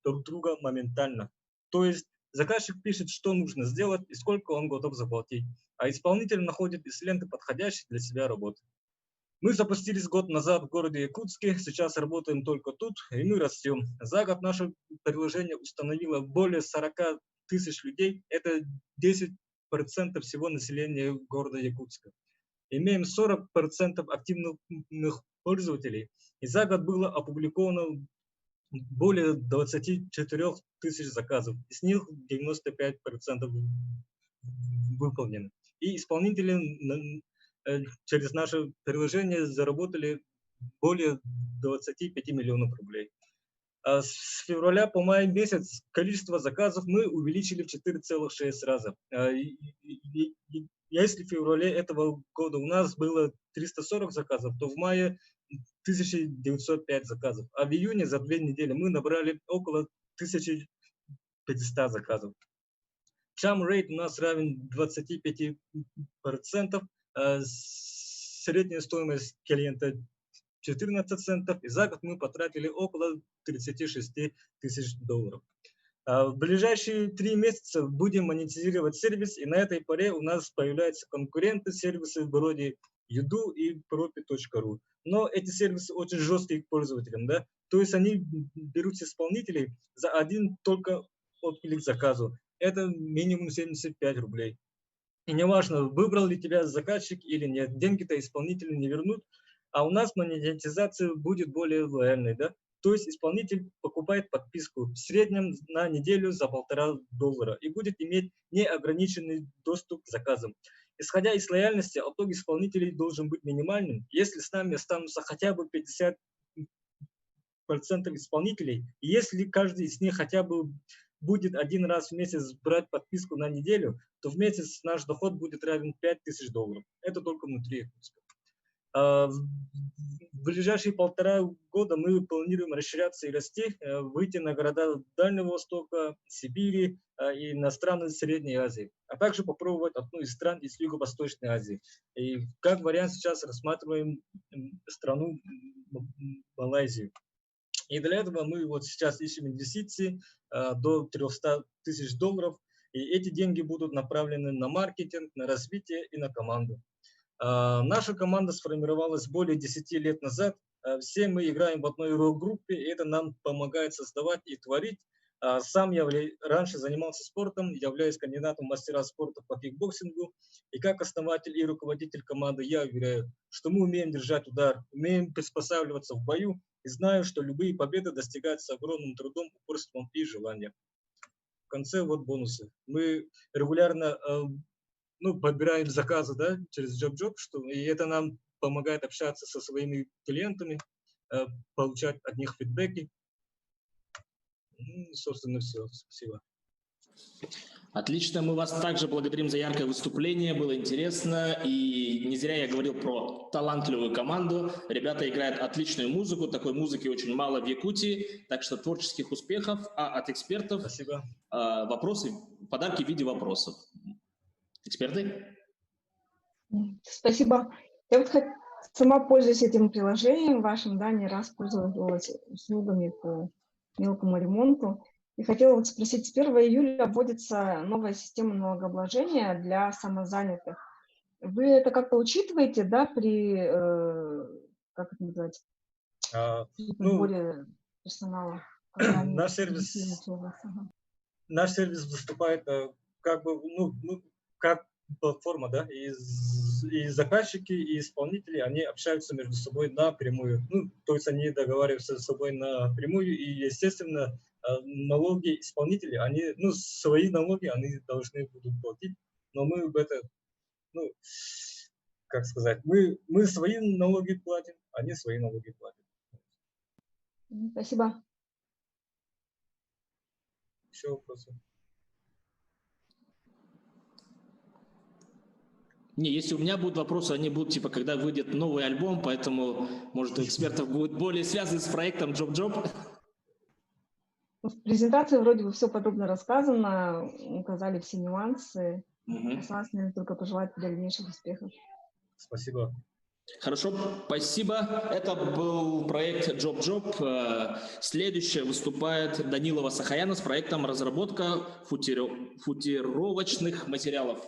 друг друга моментально. То есть заказчик пишет, что нужно сделать и сколько он готов заплатить, а исполнитель находит из ленты подходящей для себя работы. Мы запустились год назад в городе Якутске, сейчас работаем только тут, и мы растем. За год наше приложение установило более 40 тысяч людей, это 10% всего населения города Якутска. Имеем 40% активных пользователей, и за год было опубликовано более 24 тысяч заказов, из них 95% выполнены. И исполнители через наше приложение заработали более 25 миллионов рублей. С февраля по май месяц количество заказов мы увеличили в 4,6 раза. Если в феврале этого года у нас было 340 заказов, то в мае 1905 заказов. А в июне за 2 недели мы набрали около 1500 заказов. Charm rate у нас равен 25%, средняя стоимость клиента 14 центов, и за год мы потратили около 36 тысяч $. В ближайшие 3 месяца будем монетизировать сервис, и на этой паре у нас появляются конкуренты сервисы вроде Юду и Propi.ru. Но эти сервисы очень жесткие к пользователям, да? То есть они берут исполнителей за один только отклик заказу. Это минимум 75 рублей. И неважно, выбрал ли тебя заказчик или нет, деньги-то исполнители не вернут, а у нас монетизация будет более лояльной, да? То есть исполнитель покупает подписку в среднем на неделю за $1,5 и будет иметь неограниченный доступ к заказам. Исходя из лояльности, отток исполнителей должен быть минимальным. Если с нами останутся хотя бы 50% исполнителей, и если каждый из них хотя бы будет один раз в месяц брать подписку на неделю, то в месяц наш доход будет равен $5000. Это только внутри Якутска. В ближайшие 1,5 года мы планируем расширяться и расти, выйти на города Дальнего Востока, Сибири и на страны Средней Азии, а также попробовать одну из стран из Юго-Восточной Азии. И как вариант сейчас рассматриваем страну Малайзию. И для этого мы вот сейчас ищем инвестиции до $300 тысяч, и эти деньги будут направлены на маркетинг, на развитие и на команду. Наша команда сформировалась более 10 лет назад. Все мы играем в одной рок-группе, и это нам помогает создавать и творить. Сам я раньше занимался спортом, являюсь кандидатом в мастера спорта по кикбоксингу. И как основатель и руководитель команды я уверяю, что мы умеем держать удар, умеем приспосабливаться в бою, и знаю, что любые победы достигаются огромным трудом, упорством и желанием. В конце вот бонусы. Мы регулярно подбираем заказы, да, через JobJob, и это нам помогает общаться со своими клиентами, получать от них фидбэки. Собственно, все. Спасибо. Отлично, мы вас также благодарим за яркое выступление, было интересно, и не зря я говорил про талантливую команду. Ребята играют отличную музыку, такой музыки очень мало в Якутии, так что творческих успехов, а от экспертов Спасибо. Вопросы, подарки в виде вопросов. Эксперты? Спасибо. Я вот сама пользуюсь этим приложением вашим, да, не раз пользовалась услугами по мелкому ремонту. И хотела вот спросить, с 1 июля вводится новая система налогообложения для самозанятых. Вы это как-то учитываете, да, при, как это называется, при подборе персонала? Наш сервис выступает как бы, как платформа, да, и заказчики, и исполнители, они общаются между собой напрямую. То есть они договариваются с собой напрямую, и, естественно, налоги исполнители, они, свои налоги они должны будут платить, но мы это, как сказать, мы свои налоги платим, они свои налоги платят. Спасибо. Еще вопросы? Не, если у меня будут вопросы, они будут типа, когда выйдет новый альбом, поэтому, может, у экспертов будет более связаны с проектом JobJob. В презентации вроде бы все подробно рассказано, указали все нюансы. Осталось, наверное, только пожелать дальнейших успехов. Спасибо. Хорошо, спасибо. Это был проект JobJob. Следующее выступает Данилова Сахаяна с проектом разработка футировочных материалов.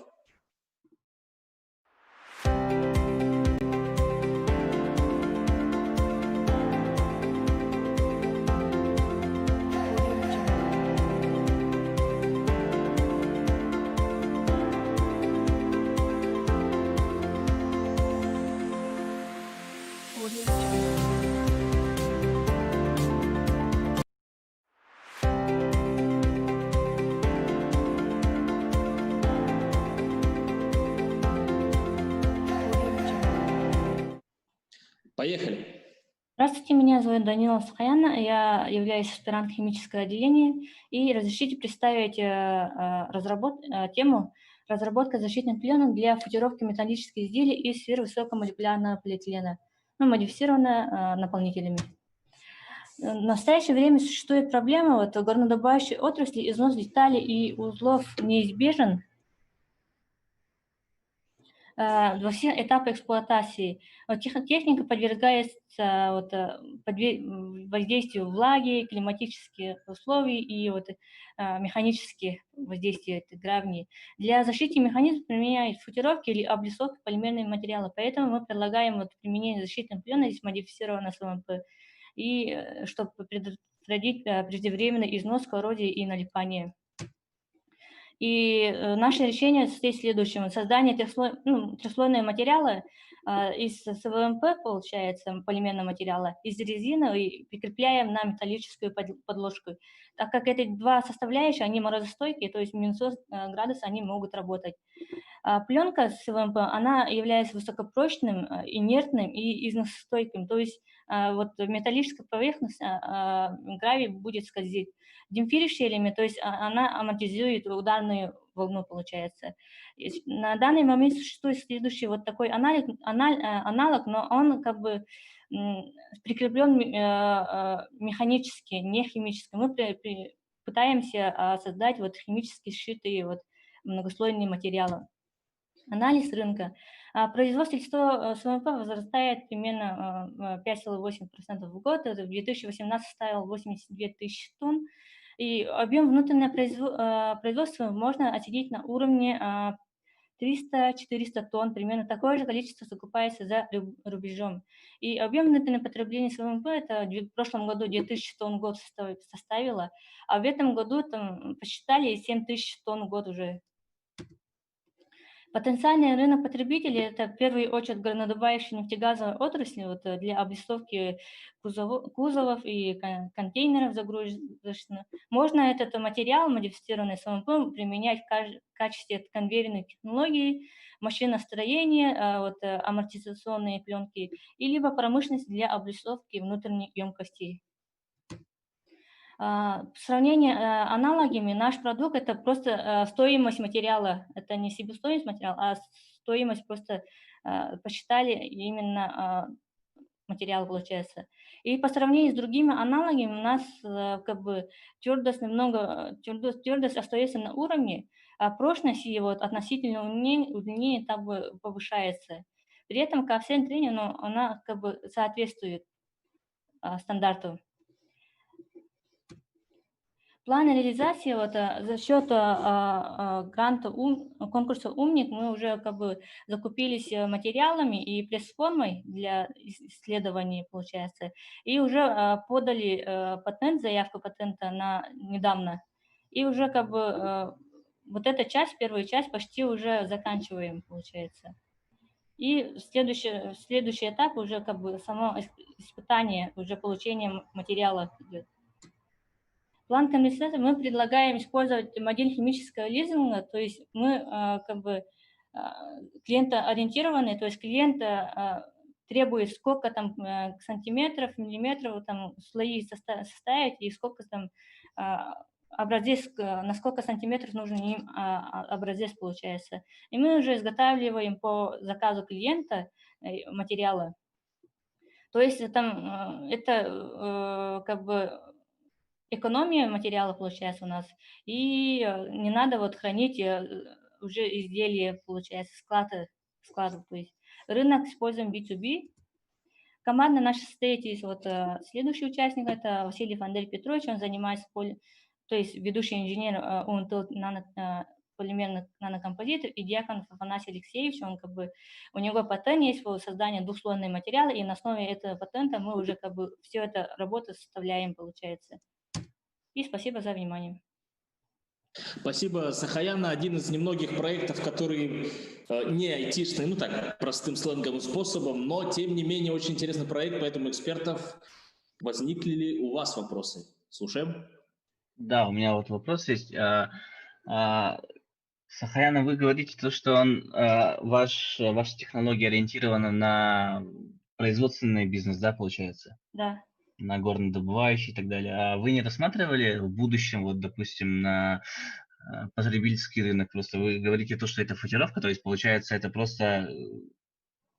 Здравствуйте, меня зовут Данила Сахаяна, я являюсь аспирантом химического отделения, и разрешите представить тему разработка защитных пленок для футировки металлических изделий из сферы высокомолекулярного полиэтилена, модифицированная наполнителями. В настоящее время существует проблема в горнодобывающей отрасли, износ деталей и узлов неизбежен во всех этапах эксплуатации. Техника подвергается воздействию влаги, климатических условий и механических воздействий гравни. Для защиты механизма применяют футировки или облицовки полимерными материалами, поэтому мы предлагаем применение защитных пленок из модифицированного СМП, и чтобы предотвратить преждевременный износ, коррозии и налипание. И наше решение состоит в следующем. Создание трехслойного материала из СВМП, получается, полимерного материала, из резины, и прикрепляем на металлическую подложку. Так как эти два составляющие, они морозостойкие, то есть минус 40 градусов они могут работать. Пленка СВМП, она является высокопрочным, инертным и износостойким, то есть металлическая поверхность гравий будет скользить. Демпфирующий элемент, то есть она амортизирует ударную волну, получается. На данный момент существует следующий такой аналог, но он прикреплен механически, не химически. Мы пытаемся создать химически сшитые многослойные материалы. Анализ рынка. Производство СВМП возрастает примерно 5,8% в год. В 2018 составил 82 тысячи тонн. И объем внутреннего производства можно оценить на уровне 300-400 тонн. Примерно такое же количество закупается за рубежом. И объем внутреннего потребления СВМП это в прошлом году 2000 тонн в год составило, а в этом году посчитали 7000 тонн в год уже. Потенциальный рынок потребителей – это в первую очередь горнодобывающая нефтегазовая отрасль для облицовки кузовов и контейнеров загрузочных. Можно этот материал, модифицированный СВМП, применять в качестве конвейерной технологии, машиностроения, амортизационные пленки, и либо промышленность для облицовки внутренних емкостей. В сравнении аналогами наш продукт – это просто стоимость материала, это не себестоимость материала, а стоимость просто посчитали именно материал, получается. И по сравнению с другими аналогами у нас твердость остается на уровне, а прочность его относительно удлинения повышается. При этом коэффициент трения, она соответствует стандарту. План реализации за счет гранта конкурса «Умник» мы уже закупились материалами и пресс-формой для исследований, получается, и уже подали заявку патента недавно. И уже эта часть, первую часть почти уже заканчиваем, получается. И следующий этап уже само испытание, уже получение материала идет. План компенсации мы предлагаем использовать модель химического лизинга, то есть мы клиентоориентированные, то есть клиент требует сколько сантиметров, миллиметров слои составить и сколько образец, на сколько сантиметров нужен им образец, получается. И мы уже изготавливаем по заказу клиента материалы. То есть это экономия материала получается у нас, и не надо хранить уже изделия, получается, складов. То есть рынок используем B2B. Команда наша состоит из следующий участник, это Василий Андрей Петрович, он занимается, то есть ведущий инженер УНТЛ полимерных нанокомпозитов, и Дьяконов Афанасий Алексеевич, у него патент есть по созданию двухслойного материала, и на основе этого патента мы уже всю эту работу составляем, получается. И спасибо за внимание. Спасибо, Сахаяна. Один из немногих проектов, который не айтишный, простым сленговым способом, но тем не менее очень интересный проект, поэтому экспертов, возникли ли у вас вопросы? Слушаем. Да, у меня вопрос есть. Сахаяна, вы говорите, что ваша технология ориентирована на производственный бизнес, да, получается? Да. На горнодобывающий и так далее. А вы не рассматривали в будущем, вот, допустим, на потребительский рынок? Просто вы говорите то, что это футировка, то есть, получается, это просто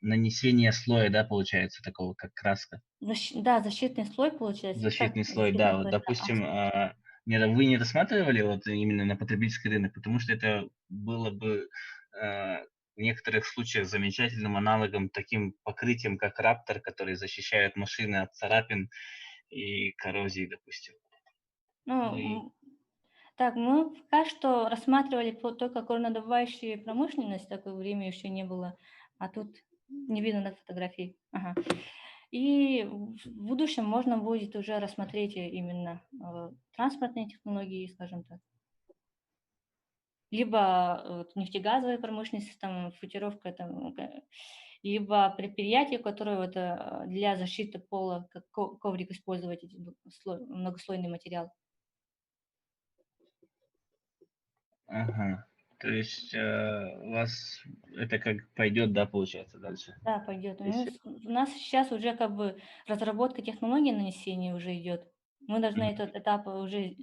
нанесение слоя, да, получается, такого, как краска. Да, защитный слой получается. Защитный Как слой, защитный да. Вот, слой, да. допустим, вы не рассматривали вот именно на потребительский рынок, потому что это было бы в некоторых случаях замечательным аналогом, таким покрытием, как Раптор, который защищает машины от царапин и коррозии, допустим. Ну, И- так, мы пока что рассматривали только горнодобывающую промышленность, такое время еще не было, а тут не видно на фотографии. Ага. И в будущем можно будет уже рассмотреть именно транспортные технологии, скажем так. Либо нефтегазовая промышленность, там, футировка, там, либо предприятия, которые вот, для защиты пола, как коврик использовать многослойный материал. Ага. То есть у вас это как пойдет, да, получается, дальше? Да, пойдет. Если- У нас сейчас уже как бы разработка технологий нанесения уже идет. Мы должны этот этап уже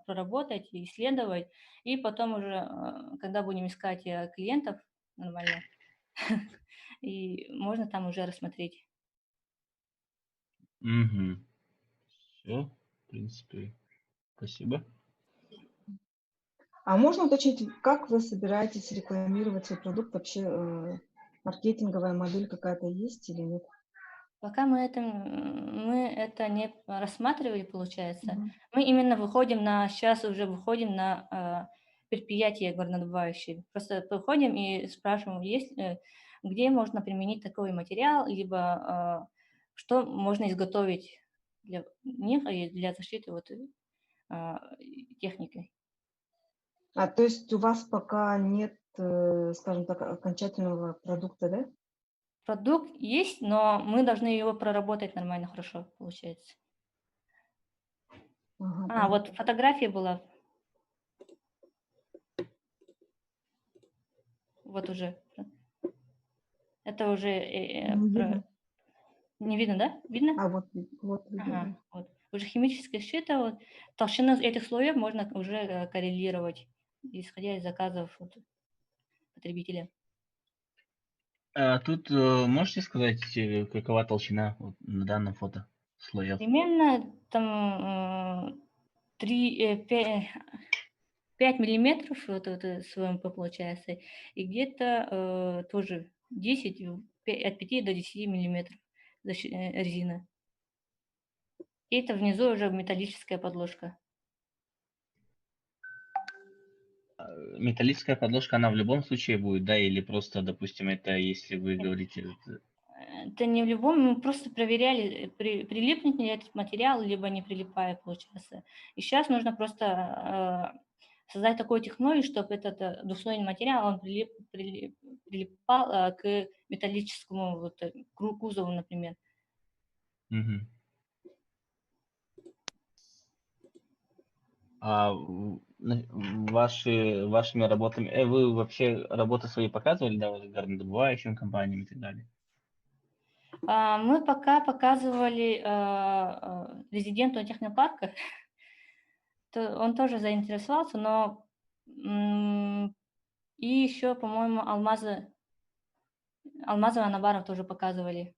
проработать, исследовать, и потом уже, когда будем искать клиентов нормально, и можно там уже рассмотреть. Угу. Все, в принципе, спасибо. А можно уточнить, как вы собираетесь рекламировать свой продукт? Вообще маркетинговая модель какая-то есть или нет? Пока мы это не рассматривали, получается. Мгм. Мы именно сейчас уже выходим на предприятия горнодобывающие. Просто выходим и спрашиваем, где можно применить такой материал, либо что можно изготовить для них и для защиты техники. То есть у вас пока нет, скажем так, окончательного продукта, да? Продукт есть, но мы должны его проработать нормально, хорошо, получается. Ага, Вот фотография была. Вот уже. Это уже Не видно. не видно, да? Видно? Вот видно. Ага, Да. вот. Уже химическая щита, вот. Толщину этих слоев можно уже коррелировать, исходя из заказов потребителя. А тут можете сказать, какова толщина вот на данном фото слоев? Примерно там 5 миллиметров вот с ВМП получается, и где-то тоже 10, от 5 до 10 миллиметров резина. И это внизу уже металлическая подложка. Металлическая подложка, она в любом случае будет, да, или просто, допустим, это если вы говорите... Это не в любом, мы просто проверяли, прилипнет ли этот материал, либо не прилипает, получается. И сейчас нужно просто создать такую технологию, чтобы этот двухслойный материал, он прилипал к металлическому кузову, например. Угу. А вашими работами, вы вообще работы свои показывали, да, вот горнодобывающим компаниям и так далее? Мы пока показывали резиденту технопарка, он тоже заинтересовался, но и еще, по-моему, Алмазова Анабаров тоже показывали.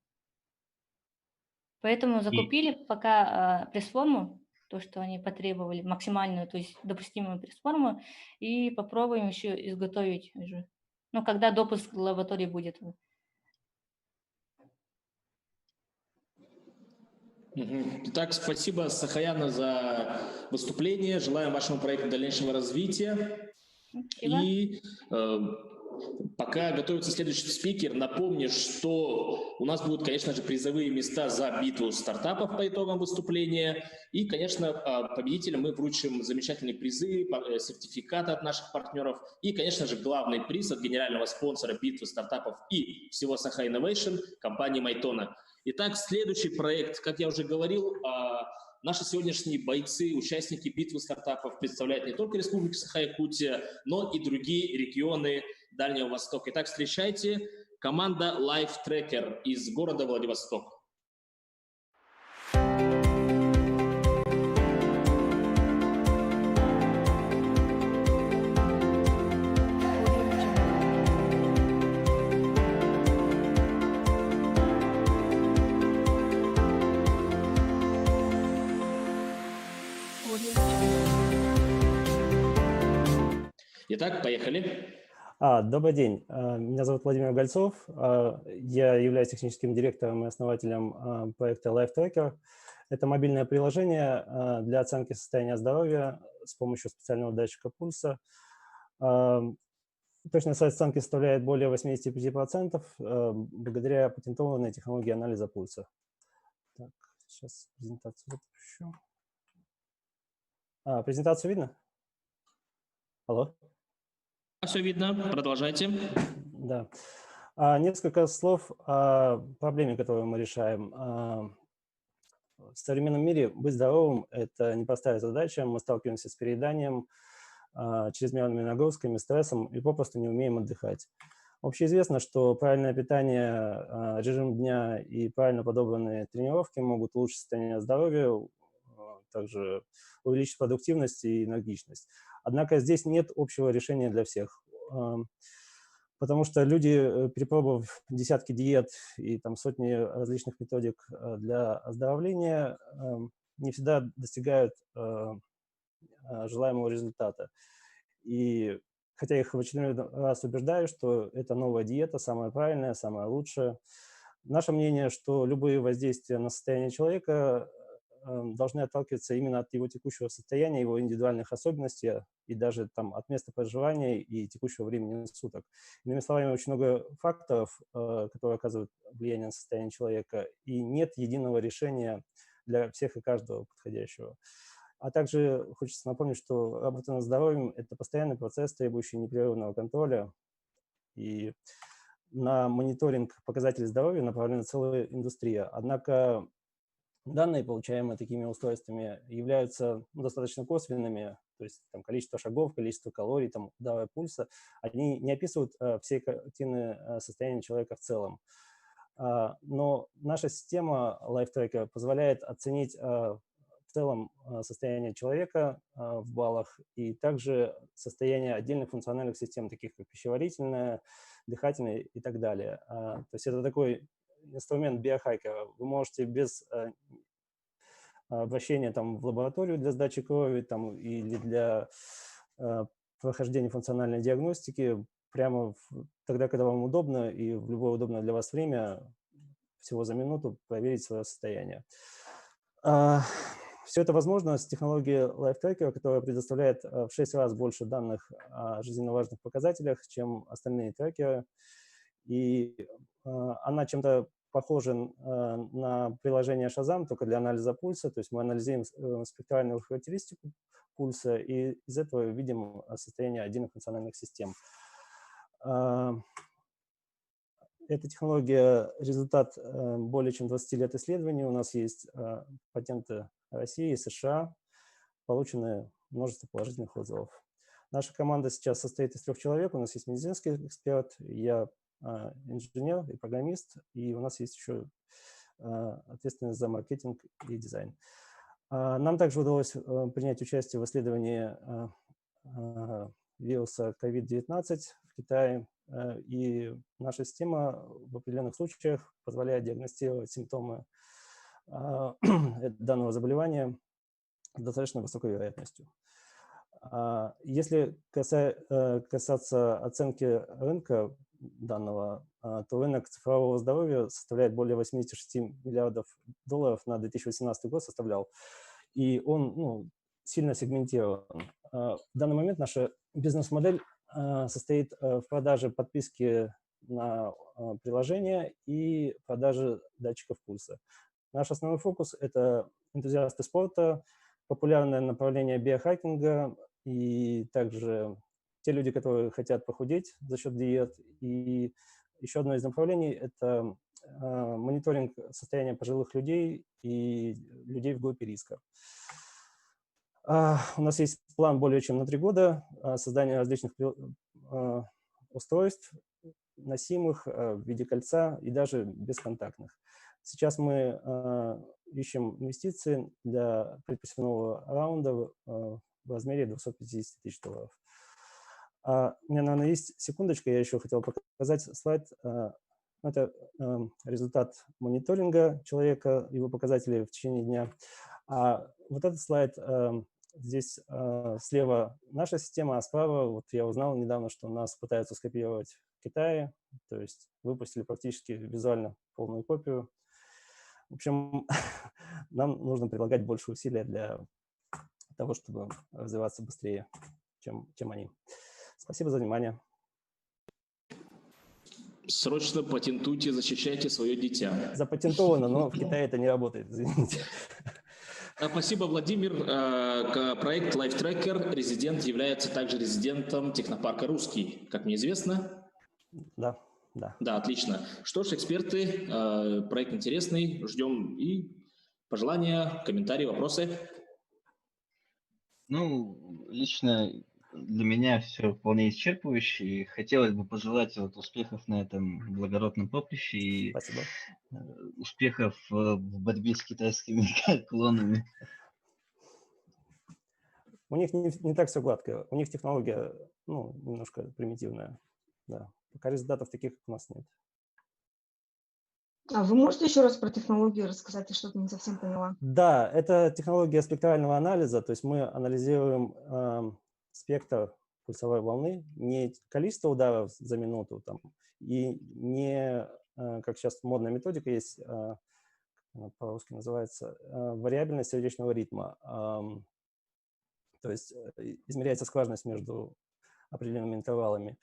Поэтому закупили пока пресс-форму, то, что они потребовали, максимальную, то есть допустимую пресс-форму, и попробуем еще изготовить уже. Ну, когда допуск в лаборатории будет. Итак, спасибо, Сахаяна, за выступление. Желаем вашему проекту дальнейшего развития. Спасибо. И пока готовится следующий спикер, напомню, что у нас будут, конечно же, призовые места за битву стартапов по итогам выступления. И, конечно, победителям мы вручим замечательные призы, сертификаты от наших партнеров. И, конечно же, главный приз от генерального спонсора битвы стартапов и всего Saha Innovation компании Майтона. Итак, следующий проект, как я уже говорил, наши сегодняшние бойцы, участники битвы стартапов представляют не только Республику Саха-Якутия, но и другие регионы Дальнего Востока. Итак, встречайте команда Life Tracker из города Владивосток. Итак, поехали. Добрый день. Меня зовут Владимир Гольцов. Я являюсь техническим директором и основателем проекта Life Tracker. Это мобильное приложение для оценки состояния здоровья с помощью специального датчика пульса. Точность оценки составляет более 85% благодаря патентованной технологии анализа пульса. Так, сейчас презентацию запущу. Презентацию видно? Алло? Все видно, продолжайте. Да. Несколько слов о проблеме, которую мы решаем. В современном мире быть здоровым – это непростая задача. Мы сталкиваемся с перееданием, чрезмерными нагрузками, стрессом и попросту не умеем отдыхать. Общеизвестно, что правильное питание, режим дня и правильно подобранные тренировки могут улучшить состояние здоровья, также увеличить продуктивность и энергичность. Однако здесь нет общего решения для всех, потому что люди, перепробовав десятки диет и там сотни различных методик для оздоровления, не всегда достигают желаемого результата. И хотя их в очередной раз убеждаю, что это новая диета, самая правильная, самая лучшая, наше мнение, что любые воздействия на состояние человека должны отталкиваться именно от его текущего состояния, его индивидуальных особенностей и даже там, от места проживания и текущего времени суток. Иными словами, очень много факторов, которые оказывают влияние на состояние человека, и нет единого решения для всех и каждого подходящего. А также хочется напомнить, что работа над здоровьем – это постоянный процесс, требующий непрерывного контроля, и на мониторинг показателей здоровья направлена целая индустрия. Однако данные, получаемые такими устройствами, являются достаточно косвенными, то есть там, количество шагов, количество калорий, там, удара пульса, они не описывают всей картины состояния человека в целом. Но наша система Life Tracker позволяет оценить в целом состояние человека в баллах и также состояние отдельных функциональных систем, таких как пищеварительная, дыхательная и так далее. То есть это такой инструмент биохакера. Вы можете без обращения там, в лабораторию для сдачи крови там, или для прохождения функциональной диагностики прямо тогда, когда вам удобно и в любое удобное для вас время, всего за минуту проверить свое состояние. Все это возможно с технологией Life Tracker, которая предоставляет в 6 раз больше данных о жизненно важных показателях, чем остальные трекеры. И она чем-то похожа на приложение Shazam, только для анализа пульса. То есть мы анализируем спектральную характеристику пульса и из этого видим состояние отдельных функциональных систем. Эта технология – результат более чем 20 лет исследований. У нас есть патенты России и США, получены множество положительных отзывов. Наша команда сейчас состоит из 3 человек. У нас есть медицинский эксперт, я инженер и программист, и у нас есть еще ответственность за маркетинг и дизайн. Нам также удалось принять участие в исследовании вируса COVID-19 в Китае, и наша система в определенных случаях позволяет диагностировать симптомы данного заболевания с достаточно высокой вероятностью. Если касаться оценки рынка данного, то рынок цифрового здоровья составляет более 86 миллиардов долларов на 2018 год составлял, и он сильно сегментирован. В данный момент наша бизнес-модель состоит в продаже подписки на приложение и продаже датчиков пульса. Наш основной фокус – это энтузиасты спорта, популярное направление биохакинга и также те люди, которые хотят похудеть за счет диет. И еще одно из направлений – это мониторинг состояния пожилых людей и людей в группе риска. У нас есть план более чем на 3 года создания различных устройств носимых в виде кольца и даже бесконтактных. Сейчас мы ищем инвестиции для предпосевного раунда в размере $250 тысяч. У меня, наверное, есть секундочка, я еще хотел показать слайд. Это результат мониторинга человека, его показатели в течение дня. А вот этот слайд, здесь слева наша система, а справа, вот я узнал недавно, что нас пытаются скопировать в Китае, то есть выпустили практически визуально полную копию. В общем, нам нужно прилагать больше усилий для того, чтобы развиваться быстрее, чем они. Спасибо за внимание. Срочно патентуйте, защищайте свое дитя. Запатентовано, но в Китае это не работает, извините. Спасибо, Владимир. Проект LifeTracker резидент является также резидентом технопарка «Русский», как мне известно. Да, да. Да, отлично. Что ж, эксперты, проект интересный, ждем и пожелания, комментарии, вопросы. Ну, лично для меня все вполне исчерпывающе. И хотелось бы пожелать вот успехов на этом благородном поприще и Спасибо. успехов в борьбе с китайскими клонами. У них не так все гладко. У них технология, ну, немножко примитивная. Да. Пока результатов таких у нас нет. А вы можете еще раз про технологию рассказать? Я что-то не совсем поняла. Да, это технология спектрального анализа. То есть мы анализируем спектр пульсовой волны, не количество ударов за минуту, там, и не, как сейчас модная методика есть, по-русски называется, вариабельность сердечного ритма. То есть измеряется скважинность между определенными интервалами.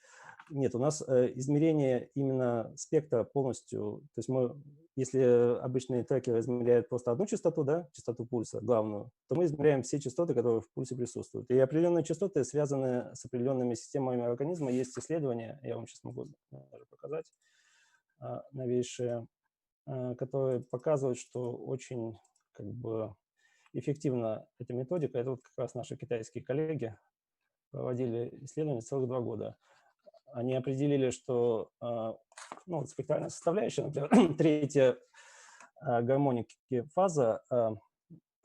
Нет, у нас измерение именно спектра полностью, то есть мы, если обычные трекеры измеряют просто одну частоту, да, частоту пульса, главную, то мы измеряем все частоты, которые в пульсе присутствуют. И определенные частоты связаны с определенными системами организма. Есть исследования, я вам сейчас могу даже показать, новейшие, которые показывают, что очень как бы эффективна эта методика. Это вот как раз наши китайские коллеги проводили исследования целых 2 года. Они определили, что ну, спектральная составляющая, например, 3-я гармоники фаза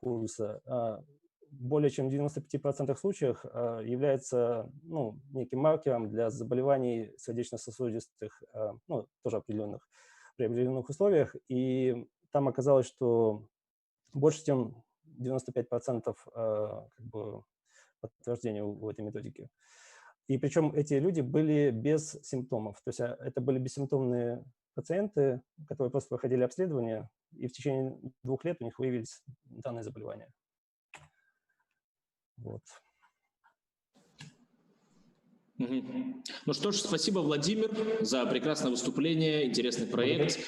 пульса более чем в 95% случаев является ну, неким маркером для заболеваний сердечно-сосудистых, ну, тоже определенных, при определенных условиях. И там оказалось, что больше, чем 95% как бы, подтверждения у этой методики. И причем эти люди были без симптомов. То есть это были бессимптомные пациенты, которые просто проходили обследование, и в течение 2 лет у них выявились данные заболевания. Вот. Ну что ж, спасибо, Владимир, за прекрасное выступление, интересный проект.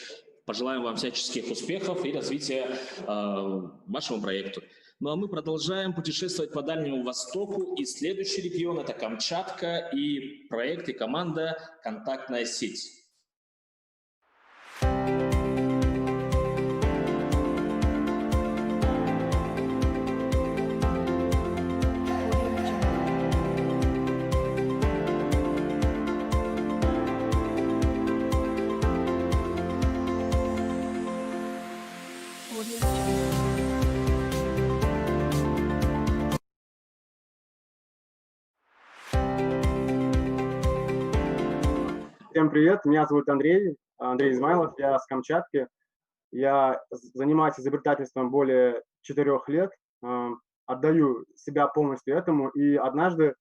Пожелаем вам всяческих успехов и развития вашему проекту. Ну а мы продолжаем путешествовать по Дальнему Востоку. И следующий регион – это Камчатка и проект и команда «Контактная сеть». Всем привет, меня зовут Андрей Измайлов, я с Камчатки. Я занимаюсь изобретательством более 4 лет, отдаю себя полностью этому. И однажды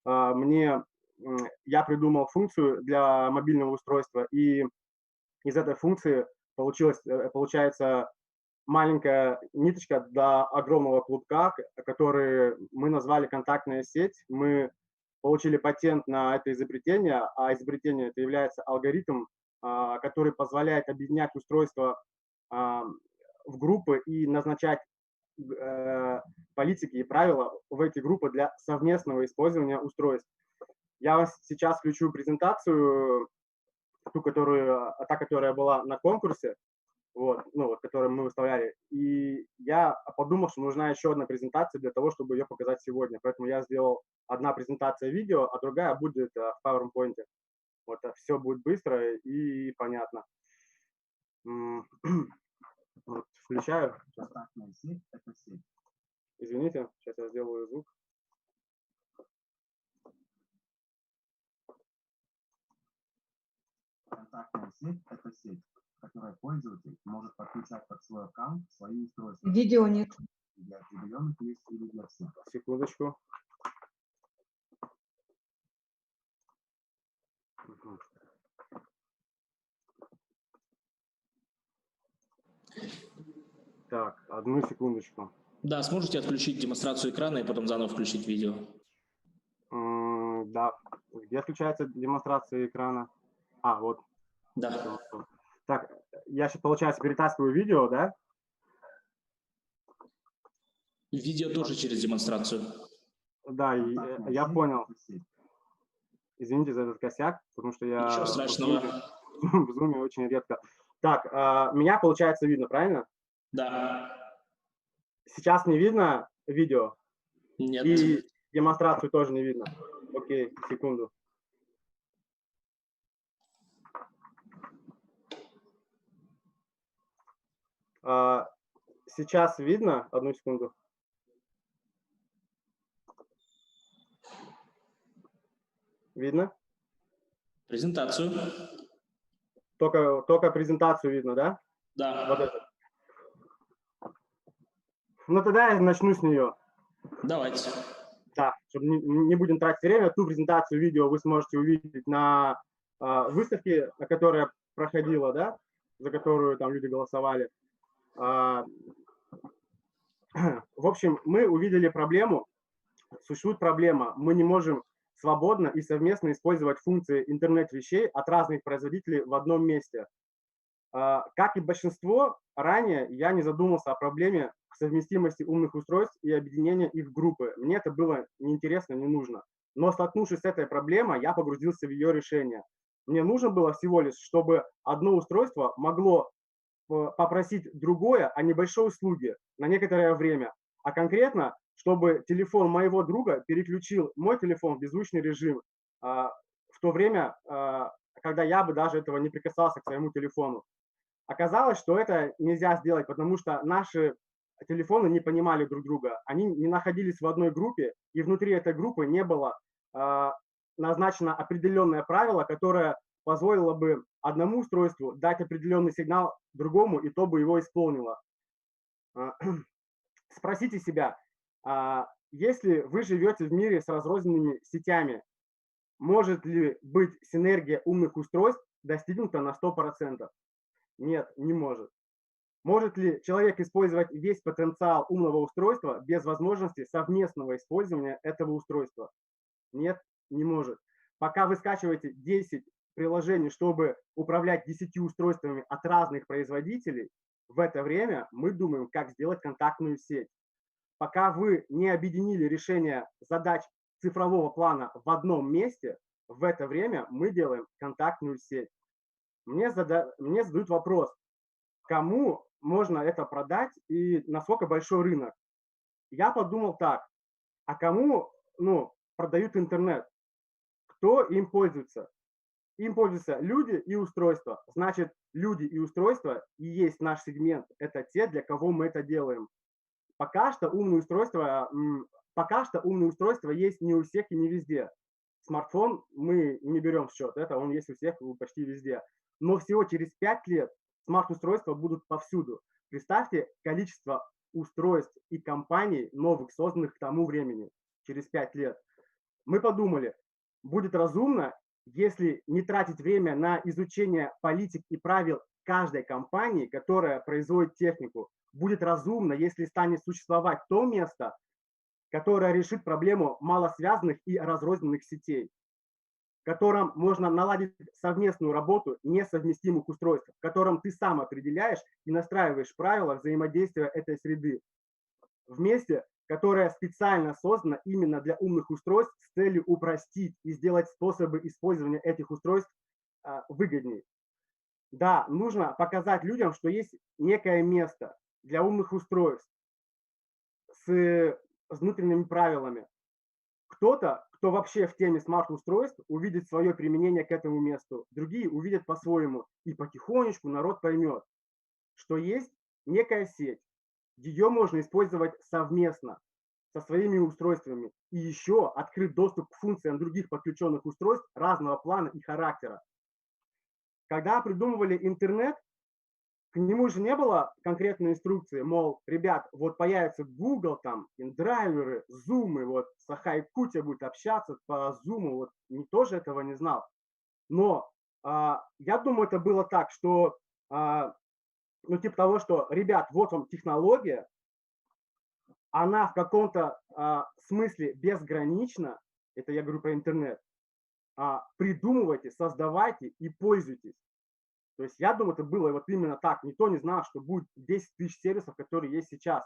я придумал функцию для мобильного устройства, и из этой функции получается маленькая ниточка до огромного клубка, который мы назвали «Контактная сеть». Мы получили патент на это изобретение, а изобретение это является алгоритм, который позволяет объединять устройства в группы и назначать политики и правила в эти группы для совместного использования устройств. Я вам сейчас включу презентацию, та, которая была на конкурсе, которую мы выставляли. И я подумал, что нужна еще одна презентация для того, чтобы ее показать сегодня. Поэтому я сделал одна презентация видео, а другая будет в PowerPoint. Вот все будет быстро и понятно. Вот, включаю. Извините, сейчас я сделаю звук. Контактная сеть – это сеть, в которой пользователь может подключать под свой аккаунт свои устройства. Видео нет. Для определенных лиц или для всех. Секундочку. Так, одну секундочку. Да, сможете отключить демонстрацию экрана и потом заново включить видео? Да. Где отключается демонстрация экрана? А, вот. Да. Так, я сейчас, получается, перетаскиваю видео, да? Видео тоже через демонстрацию. Да, я понял. Извините за этот косяк, потому что я Ничего страшного. в Zoom очень редко. Так, меня, получается, видно, правильно? Да. Сейчас не видно видео? Нет. И демонстрацию тоже не видно? Окей, секунду. Сейчас видно? Одну секунду. Видно? Презентацию. Только презентацию видно, да? Да. Вот это. Ну, тогда я начну с нее. Давайте. Да, чтобы не будем тратить время. Ту презентацию видео вы сможете увидеть на выставке, которая проходила, да, за которую там люди голосовали. В общем, мы увидели проблему. Существует проблема. Мы не можем свободно и совместно использовать функции интернет-вещей от разных производителей в одном месте. Как и большинство, ранее я не задумался о проблеме совместимости умных устройств и объединения их в группы. Мне это было неинтересно, не нужно. Но столкнувшись с этой проблемой, я погрузился в ее решение. Мне нужно было всего лишь, чтобы одно устройство могло попросить другое о небольшой услуге на некоторое время. А конкретно, чтобы телефон моего друга переключил мой телефон в беззвучный режим в то время, когда я бы даже этого не прикасался к своему телефону. Оказалось, что это нельзя сделать, потому что наши телефоны не понимали друг друга. Они не находились в одной группе, и внутри этой группы не было назначено определенное правило, которое позволило бы одному устройству дать определенный сигнал другому, и то бы его исполнило. Спросите себя, если вы живете в мире с разрозненными сетями, может ли быть синергия умных устройств достигнута на 100%? Нет, не может. Может ли человек использовать весь потенциал умного устройства без возможности совместного использования этого устройства? Нет, не может. Пока вы скачиваете 10 приложений, чтобы управлять 10 устройствами от разных производителей, в это время мы думаем, как сделать контактную сеть. Пока вы не объединили решение задач цифрового плана в одном месте, в это время мы делаем контактную сеть. Мне задают вопрос, кому можно это продать и насколько большой рынок. Я подумал так, а кому продают интернет? Кто им пользуется? Им пользуются люди и устройства. Значит, люди и устройства и есть наш сегмент. Это те, для кого мы это делаем. Пока что умные устройства есть не у всех и не везде. Смартфон мы не берем в счет, это он есть у всех почти везде. Но всего через 5 лет смарт-устройства будут повсюду. Представьте количество устройств и компаний новых, созданных к тому времени, через 5 лет. Мы подумали, будет разумно, если не тратить время на изучение политик и правил каждой компании, которая производит технику. Будет разумно, если станет существовать то место, которое решит проблему малосвязанных и разрозненных сетей, в котором можно наладить совместную работу несовместимых устройств, в котором ты сам определяешь и настраиваешь правила взаимодействия этой среды. В месте, которое специально создано именно для умных устройств с целью упростить и сделать способы использования этих устройств выгоднее. Да, нужно показать людям, что есть некое место для умных устройств с внутренними правилами. Кто-то, кто вообще в теме смарт-устройств, увидит свое применение к этому месту, другие увидят по-своему. И потихонечку народ поймет, что есть некая сеть. Ее можно использовать совместно со своими устройствами. И еще открыть доступ к функциям других подключенных устройств разного плана и характера. Когда придумывали интернет, к нему же не было конкретной инструкции, мол, ребят, вот появится Google, там, индрайверы, зумы, вот Сахай Кутя будет общаться по зуму, вот никто же этого не знал. Но я думаю, это было так, что, ну, типа того, что, ребят, вот вам технология, она в каком-то смысле безгранична, это я говорю про интернет, придумывайте, создавайте и пользуйтесь. То есть я думаю, это было вот именно так. Никто не знал, что будет 10 тысяч сервисов, которые есть сейчас.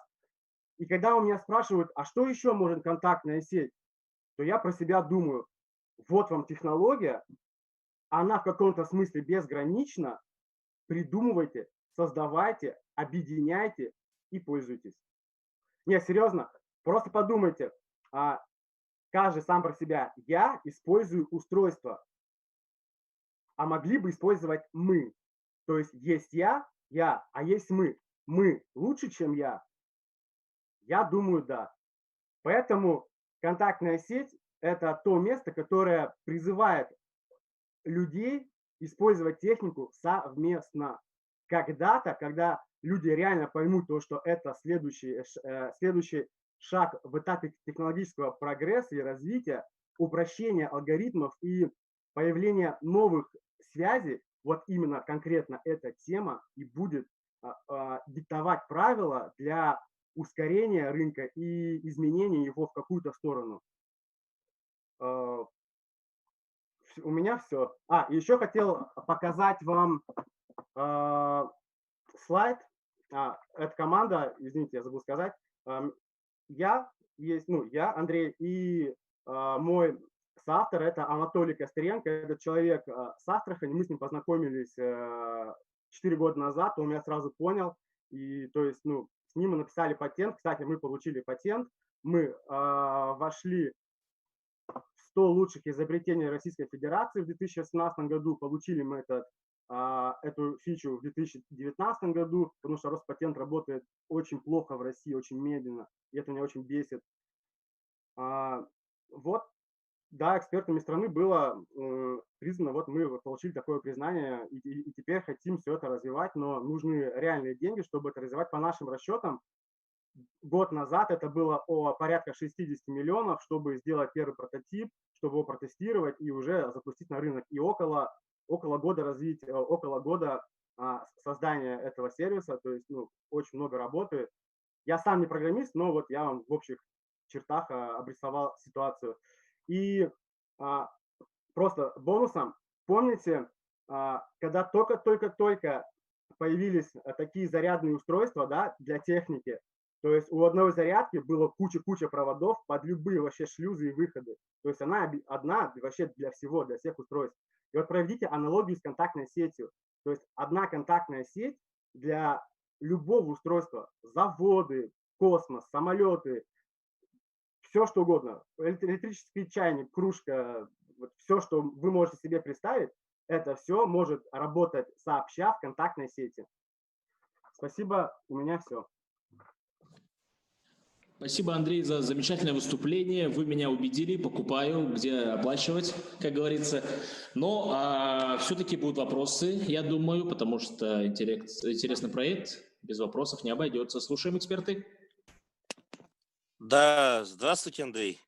И когда у меня спрашивают, а что еще может контактная сеть, то я про себя думаю, вот вам технология, она в каком-то смысле безгранична, придумывайте, создавайте, объединяйте и пользуйтесь. Не, серьезно, просто подумайте, каждый сам про себя. Я использую устройство, а могли бы использовать мы. То есть я, а есть мы. Мы лучше, чем я? Я думаю, да. Поэтому контактная сеть – это то место, которое призывает людей использовать технику совместно. Когда-то, когда люди реально поймут то, что это следующий шаг в этапе технологического прогресса и развития, упрощения алгоритмов и появления новых связей, вот именно конкретно эта тема и будет диктовать правила для ускорения рынка и изменения его в какую-то сторону. У меня все. Еще хотел показать вам слайд. Это команда, извините, я забыл сказать. Я, Андрей, и мой соавтор – это Анатолий Костеренко. Это человек с Астрахани. Мы с ним познакомились 4 года назад. Он меня сразу понял. И, то есть, с ним мы написали патент. Кстати, мы получили патент. Мы вошли в 100 лучших изобретений Российской Федерации в 2018 году. Получили мы эту фичу в 2019 году, потому что Роспатент работает очень плохо в России, очень медленно, и это меня очень бесит. Вот, да, экспертами страны было признано, вот мы получили такое признание, и теперь хотим все это развивать, но нужны реальные деньги, чтобы это развивать. По нашим расчетам, год назад это было порядка 60 миллионов, чтобы сделать первый прототип, чтобы его протестировать и уже запустить на рынок. И около года развития, около года создания этого сервиса, то есть очень много работы. Я сам не программист, но вот я вам в общих чертах обрисовал ситуацию. И просто бонусом, помните, когда только-только появились такие зарядные устройства, да, для техники, то есть у одной зарядки было куча проводов под любые вообще шлюзы и выходы. То есть она одна вообще для всех устройств. И вот проведите аналогию с контактной сетью. То есть одна контактная сеть для любого устройства, заводы, космос, самолеты, все что угодно, электрический чайник, кружка, вот все, что вы можете себе представить, это все может работать сообща в контактной сети. Спасибо, у меня все. Спасибо, Андрей, за замечательное выступление. Вы меня убедили, покупаю, где оплачивать, как говорится. Но все-таки будут вопросы, я думаю, потому что интересный проект, без вопросов не обойдется. Слушаем, эксперты. Да, здравствуйте, Андрей.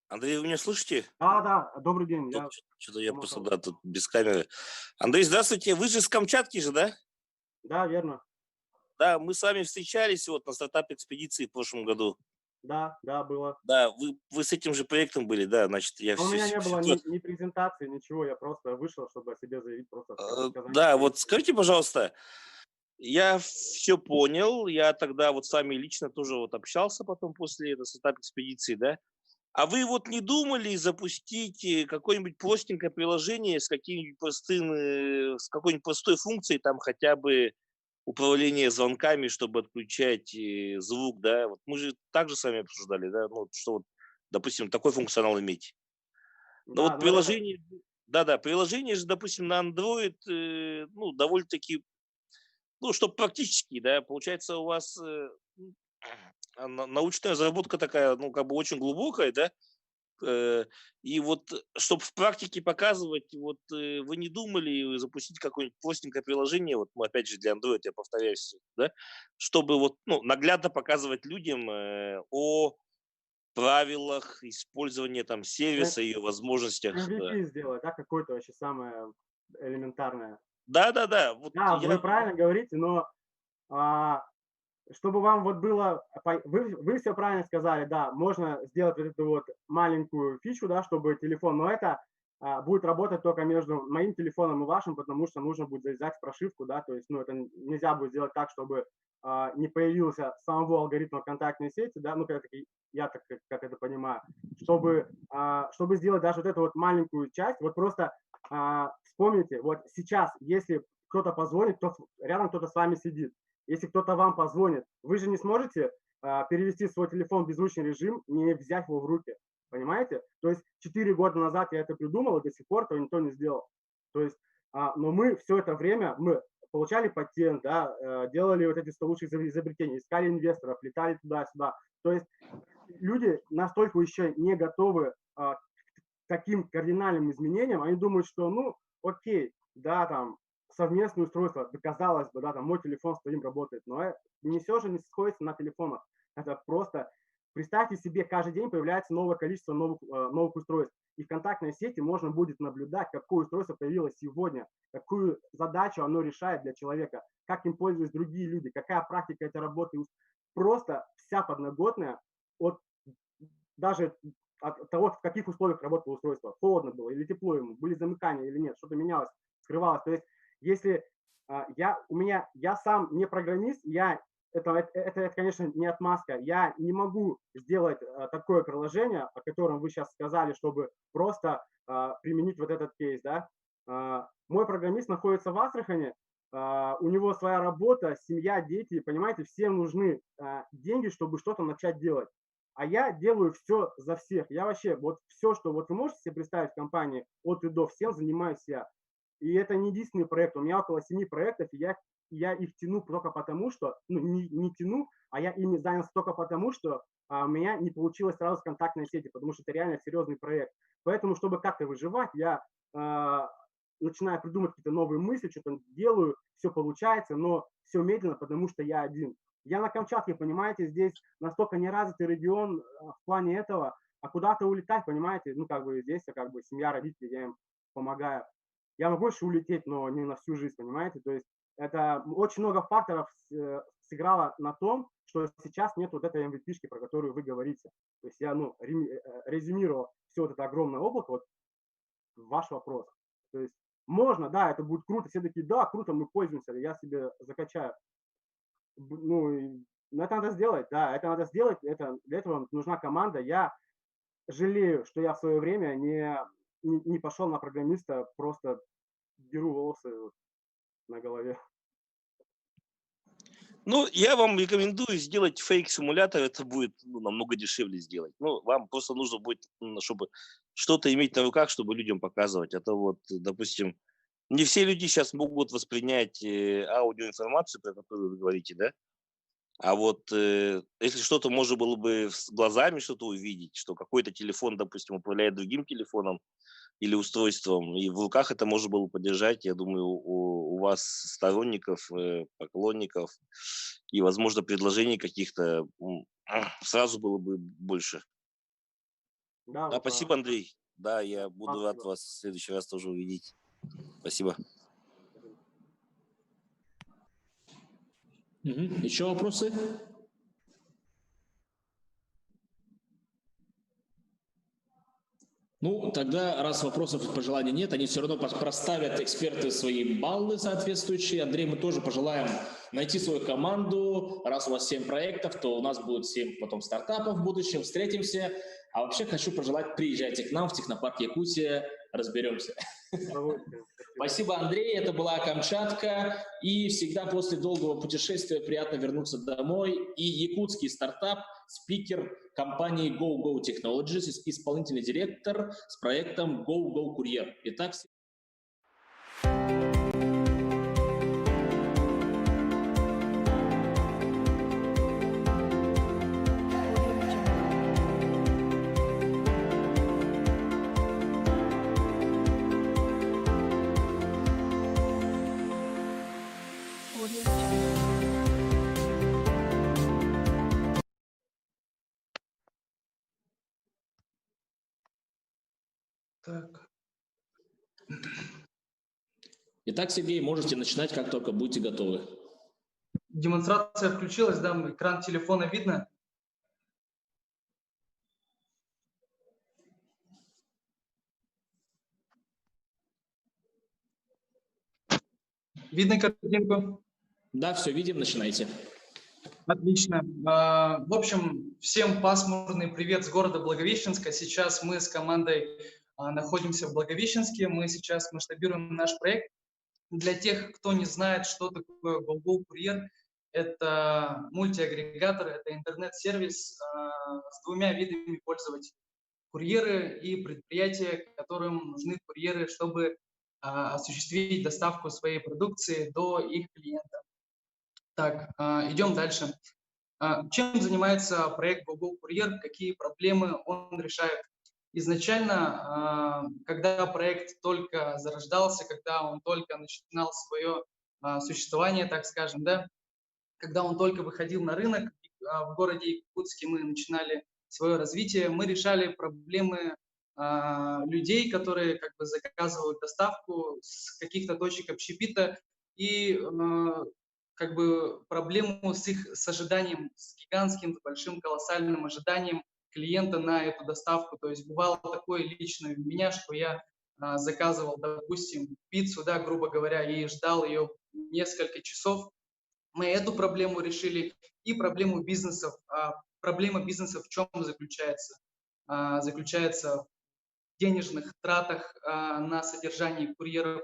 Андрей, вы меня слышите? Да, добрый день. Что-то я просто, тут без камеры. Андрей, здравствуйте. Вы же с Камчатки же, да? Да, верно. Да, мы с вами встречались вот на стартап-экспедиции в прошлом году. Да, было. Да, вы с этим же проектом были, да, значит, я... У меня не было ни презентации, ничего, я просто вышел, чтобы о себе заявить, просто сказать. Да, вот скажите, пожалуйста, я все понял, я тогда вот с вами лично тоже вот общался потом после этой стартап-экспедиции, да? А вы вот не думали запустить какое-нибудь простенькое приложение с какой-нибудь простой функцией, там хотя бы управление звонками, чтобы отключать звук, да, вот мы же также с вами обсуждали, да, ну, что вот, допустим, такой функционал иметь. Но Да, вот но это, приложение, да-да, приложение же, допустим, на Android, ну, довольно-таки, ну, что практически, да, получается у вас научная разработка такая, ну, как бы очень глубокая, да, и вот, чтобы в практике показывать, вот вы не думали запустить какое-нибудь простенькое приложение, вот, ну, опять же, для Android, я повторяюсь, да, чтобы вот, ну, наглядно показывать людям о правилах использования там сервиса и о возможностях, да. MVP сделать, да, какое-то вообще самое элементарное. Да-да-да, вот Да, я... вы правильно говорите, но чтобы вам вот было, вы все правильно сказали, да, можно сделать вот эту вот маленькую фичу, да, чтобы телефон, но это будет работать только между моим телефоном и вашим, потому что нужно будет завязать прошивку, да, то есть, ну, это нельзя будет сделать так, чтобы не появился самого алгоритма контактной сети, да, ну, я так как это понимаю, чтобы сделать даже вот эту вот маленькую часть, вот просто вспомните, вот сейчас, если кто-то позвонит, то рядом кто-то с вами сидит, если кто-то вам позвонит, вы же не сможете перевести свой телефон в беззвучный режим, не взять его в руки, понимаете? То есть 4 года назад я это придумал, и до сих пор этого никто не сделал. То есть, но мы все это время, мы получали патент, да, делали вот эти 100 лучших изобретений, искали инвесторов, летали туда-сюда. То есть люди настолько еще не готовы к таким кардинальным изменениям, они думают, что, ну, окей, да, там, совместное устройство, казалось бы, да, там мой телефон с твоим работает, но не все же не сходится на телефонах. Это просто, представьте себе, каждый день появляется новое количество новых устройств. И в контактной сети можно будет наблюдать, какое устройство появилось сегодня, какую задачу оно решает для человека, как им пользуются другие люди, какая практика этой работы. Просто вся подноготная от даже от того, в каких условиях работало устройство, холодно было или тепло ему, были замыкания или нет, что-то менялось, скрывалось. То есть если я сам не программист, это, конечно, не отмазка. Я не могу сделать такое приложение, о котором вы сейчас сказали, чтобы просто применить вот этот кейс, да. Мой программист находится в Астрахани, у него своя работа, семья, дети, понимаете, всем нужны деньги, чтобы что-то начать делать. А я делаю все за всех. Я вообще, вот все, что вот вы можете себе представить в компании от и до, всем занимаюсь я. И это не единственный проект. У меня около 7 проектов, и я их тяну только потому, что, ну, не тяну, а я ими занялся только потому, что у меня не получилось сразу с контактной сети, потому что это реально серьезный проект. Поэтому, чтобы как-то выживать, я начинаю придумывать какие-то новые мысли, что-то делаю, все получается, но все медленно, потому что я один. Я на Камчатке, понимаете, здесь настолько неразвитый регион в плане этого, а куда-то улетать, понимаете, ну, как бы здесь, как бы семья, родители, я им помогаю. Я могу еще улететь, но не на всю жизнь, понимаете? То есть это очень много факторов сыграло на том, что сейчас нет вот этой MVP-шки, про которую вы говорите. То есть я, ну, резюмировал все вот это огромное облако, вот ваш вопрос. То есть можно, да, это будет круто, все такие, да, круто, мы пользуемся, я себе закачаю. Ну, это надо сделать, да, это надо сделать, для этого нужна команда. Я жалею, что я в свое время не пошел на программиста, просто деру волосы на голове. Ну, я вам рекомендую сделать фейк-симулятор, это будет намного дешевле сделать. Ну, вам просто нужно будет, чтобы что-то иметь на руках, чтобы людям показывать. Это вот, допустим, не все люди сейчас могут воспринять аудиоинформацию, про которую вы говорите, да? А вот если что-то можно было бы с глазами что-то увидеть, что какой-то телефон, допустим, управляет другим телефоном или устройством, и в руках это можно было подержать, я думаю, у вас сторонников, поклонников и, возможно, предложений каких-то сразу было бы больше. Да, Да, спасибо, Андрей. Да, я буду рад вас в следующий раз тоже увидеть. Спасибо. Еще вопросы? Ну, тогда, раз вопросов и пожеланий нет, они все равно проставят эксперты свои баллы соответствующие. Андрей, мы тоже пожелаем найти свою команду. Раз у вас 7 проектов, то у нас будет 7 потом стартапов в будущем. Встретимся. А вообще хочу пожелать, приезжайте к нам в технопарк Якутия, разберемся. Спасибо, Андрей. Это была Камчатка. И всегда после долгого путешествия приятно вернуться домой. И якутский стартап, спикер компании GoGo Technologies, исполнительный директор с проектом GoGo Courier. Итак, Итак, Сергей, можете начинать, как только будете готовы. Демонстрация включилась, да, экран телефона видно. Видно картинку? Да, все видим, начинайте. Отлично. В общем, всем пасмурный привет с города Благовещенска. Сейчас мы с командой находимся в Благовещенске. Мы сейчас масштабируем наш проект. Для тех, кто не знает, что такое GoGo Courier, это мультиагрегатор, это интернет-сервис с двумя видами пользователей. Курьеры и предприятия, которым нужны курьеры, чтобы осуществить доставку своей продукции до их клиента. Так, идем дальше. Чем занимается проект GoGo Courier, какие проблемы он решает? Изначально, когда проект только зарождался, когда он только начинал свое существование, так скажем, да, когда он только выходил на рынок, в городе Якутске мы начинали свое развитие, мы решали проблемы людей, которые как бы заказывают доставку с каких-то точек общепита и как бы проблему с ожиданием, с гигантским, с большим, колоссальным ожиданием клиента на эту доставку. То есть бывало такое лично у меня, что я заказывал, допустим, пиццу, да, грубо говоря, и ждал ее несколько часов. Мы эту проблему решили и проблему бизнесов. Проблема бизнеса в чем заключается? Заключается в денежных тратах на содержание курьеров,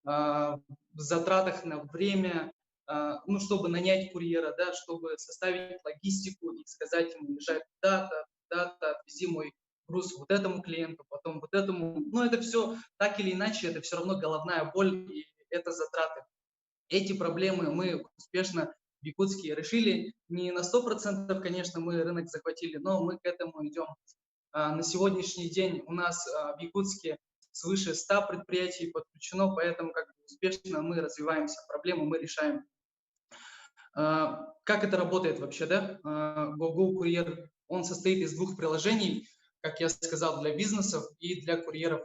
в затратах на время, ну, чтобы нанять курьера, да, чтобы составить логистику и сказать ему, езжай куда-то, отвези мой груз вот этому клиенту, потом вот этому. Но это все, так или иначе, это все равно головная боль и это затраты. Эти проблемы мы успешно в Якутске решили. Не на 100%, конечно, мы рынок захватили, но мы к этому идем. На сегодняшний день у нас в Якутске свыше 100 предприятий подключено, поэтому как бы успешно мы развиваемся, проблему мы решаем. Как это работает вообще, да? GoGo Courier, он состоит из двух приложений, как я сказал, для бизнесов и для курьеров.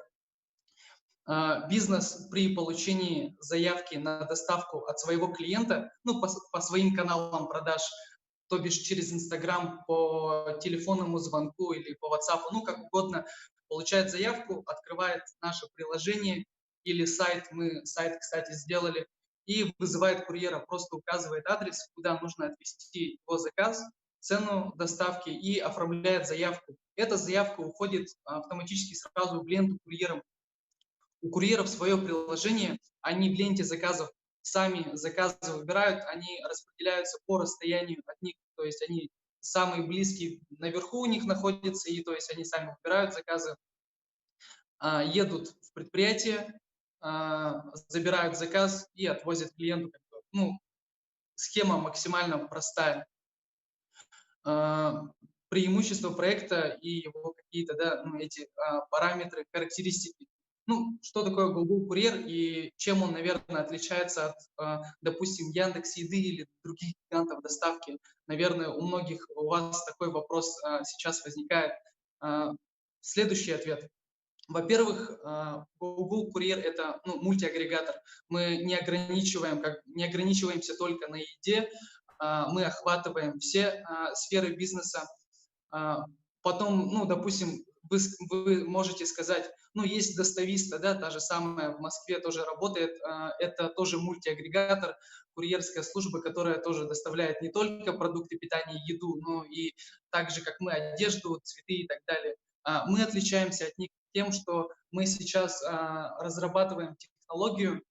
Бизнес при получении заявки на доставку от своего клиента, ну, по своим каналам продаж, то бишь через Instagram, по телефонному звонку или по WhatsApp, ну, как угодно, получает заявку, открывает наше приложение или сайт, мы сайт, кстати, сделали, и вызывает курьера, просто указывает адрес, куда нужно отвезти его заказ, цену доставки и оформляет заявку. Эта заявка уходит автоматически сразу в ленту курьерам. У курьеров свое приложение, они в ленте заказов сами заказы выбирают, они распределяются по расстоянию от них, то есть они самые близкие наверху у них находятся, и то есть они сами выбирают заказы, едут в предприятие, забирают заказ и отвозят клиенту. Ну, схема максимально простая. Преимущество проекта и его какие-то, да, ну, эти параметры, характеристики. Ну, что такое GoGo Courier и чем он, наверное, отличается от, допустим, Яндекс.Еды или других гигантов доставки? Наверное, у многих у вас такой вопрос сейчас возникает. Следующий ответ. Во-первых, GoGo Courier – это мультиагрегатор. Мы не ограничиваемся только на еде, мы охватываем все сферы бизнеса. Потом, ну, допустим, вы можете сказать, ну, есть достависта, да, та же самая в Москве тоже работает, это тоже мультиагрегатор, курьерская служба, которая тоже доставляет не только продукты питания, еду, но и так же, как мы, одежду, цветы и так далее. Мы отличаемся от них тем, что мы сейчас разрабатываем технологию,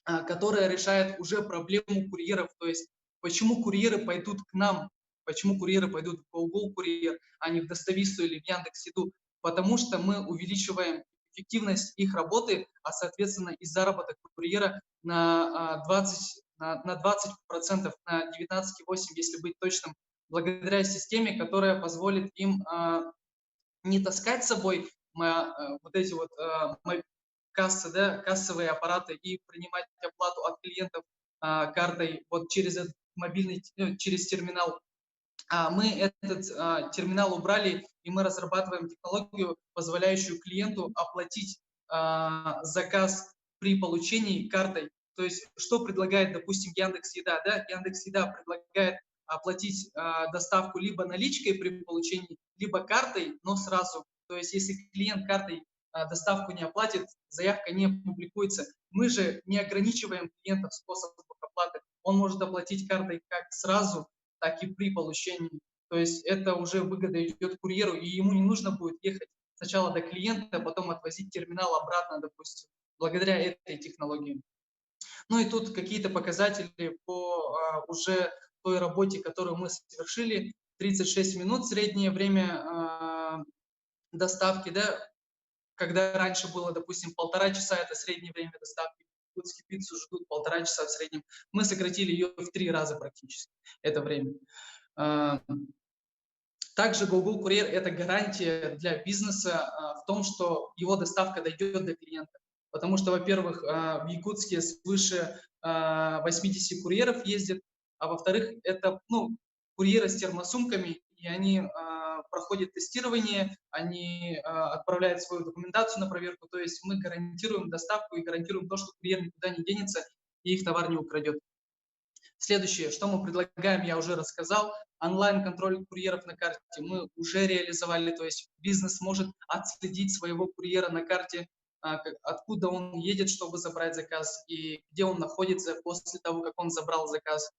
которая решает уже проблему курьеров, то есть почему курьеры пойдут к нам, почему курьеры пойдут в Google Курьер, а не в Достависту или в Яндекс.Еду, потому что мы увеличиваем эффективность их работы, а соответственно и заработок курьера на 20%, на 19,8%, если быть точным, благодаря системе, которая позволит им не таскать с собой вот эти вот кассы, да, кассовые аппараты и принимать оплату от клиентов картой вот через этот мобильный, через терминал. Мы этот терминал убрали, и мы разрабатываем технологию, позволяющую клиенту оплатить заказ при получении картой. То есть что предлагает, допустим, Яндекс.Еда? Да? Яндекс.Еда предлагает оплатить доставку либо наличкой при получении, либо картой, но сразу. То есть если клиент картой доставку не оплатит, заявка не публикуется. Мы же не ограничиваем клиентов способов оплаты. Он может оплатить картой как сразу, так и при получении. То есть это уже выгода идет курьеру, и ему не нужно будет ехать сначала до клиента, а потом отвозить терминал обратно, допустим, благодаря этой технологии. Ну и тут какие-то показатели по уже той работе, которую мы совершили. 36 минут среднее время доставки, да, когда раньше было, допустим, 1,5 часа, это среднее время доставки, якутские пиццу ждут 1,5 часа в среднем. Мы сократили ее в 3 раза практически, это время. Также Google Курьер – это гарантия для бизнеса в том, что его доставка дойдет до клиента. Потому что, во-первых, в Якутске свыше 80 курьеров ездит, а во-вторых, это курьеры с термосумками, и они проходят тестирование, они отправляют свою документацию на проверку, то есть мы гарантируем доставку и гарантируем то, что курьер никуда не денется и их товар не украдет. Следующее, что мы предлагаем, я уже рассказал. Онлайн-контроль курьеров на карте мы уже реализовали, то есть бизнес может отследить своего курьера на карте, откуда он едет, чтобы забрать заказ, и где он находится после того, как он забрал заказ.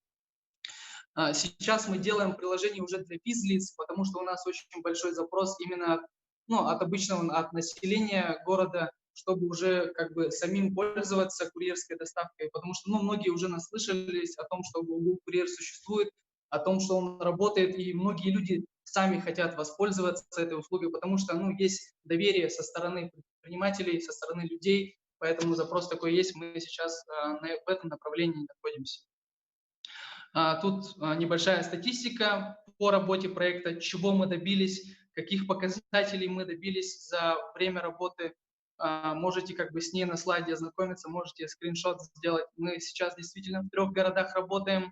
Сейчас мы делаем приложение уже для физлиц, потому что у нас очень большой запрос именно от обычного, от населения города, чтобы уже как бы самим пользоваться курьерской доставкой, потому что многие уже наслышались о том, что Google Курьер существует, о том, что он работает, и многие люди сами хотят воспользоваться этой услугой, потому что есть доверие со стороны предпринимателей, со стороны людей, поэтому запрос такой есть, мы сейчас в этом направлении находимся. Тут небольшая статистика по работе проекта, чего мы добились, каких показателей мы добились за время работы. Можете как бы с ней на слайде ознакомиться, можете скриншот сделать. Мы сейчас действительно в 3 городах работаем.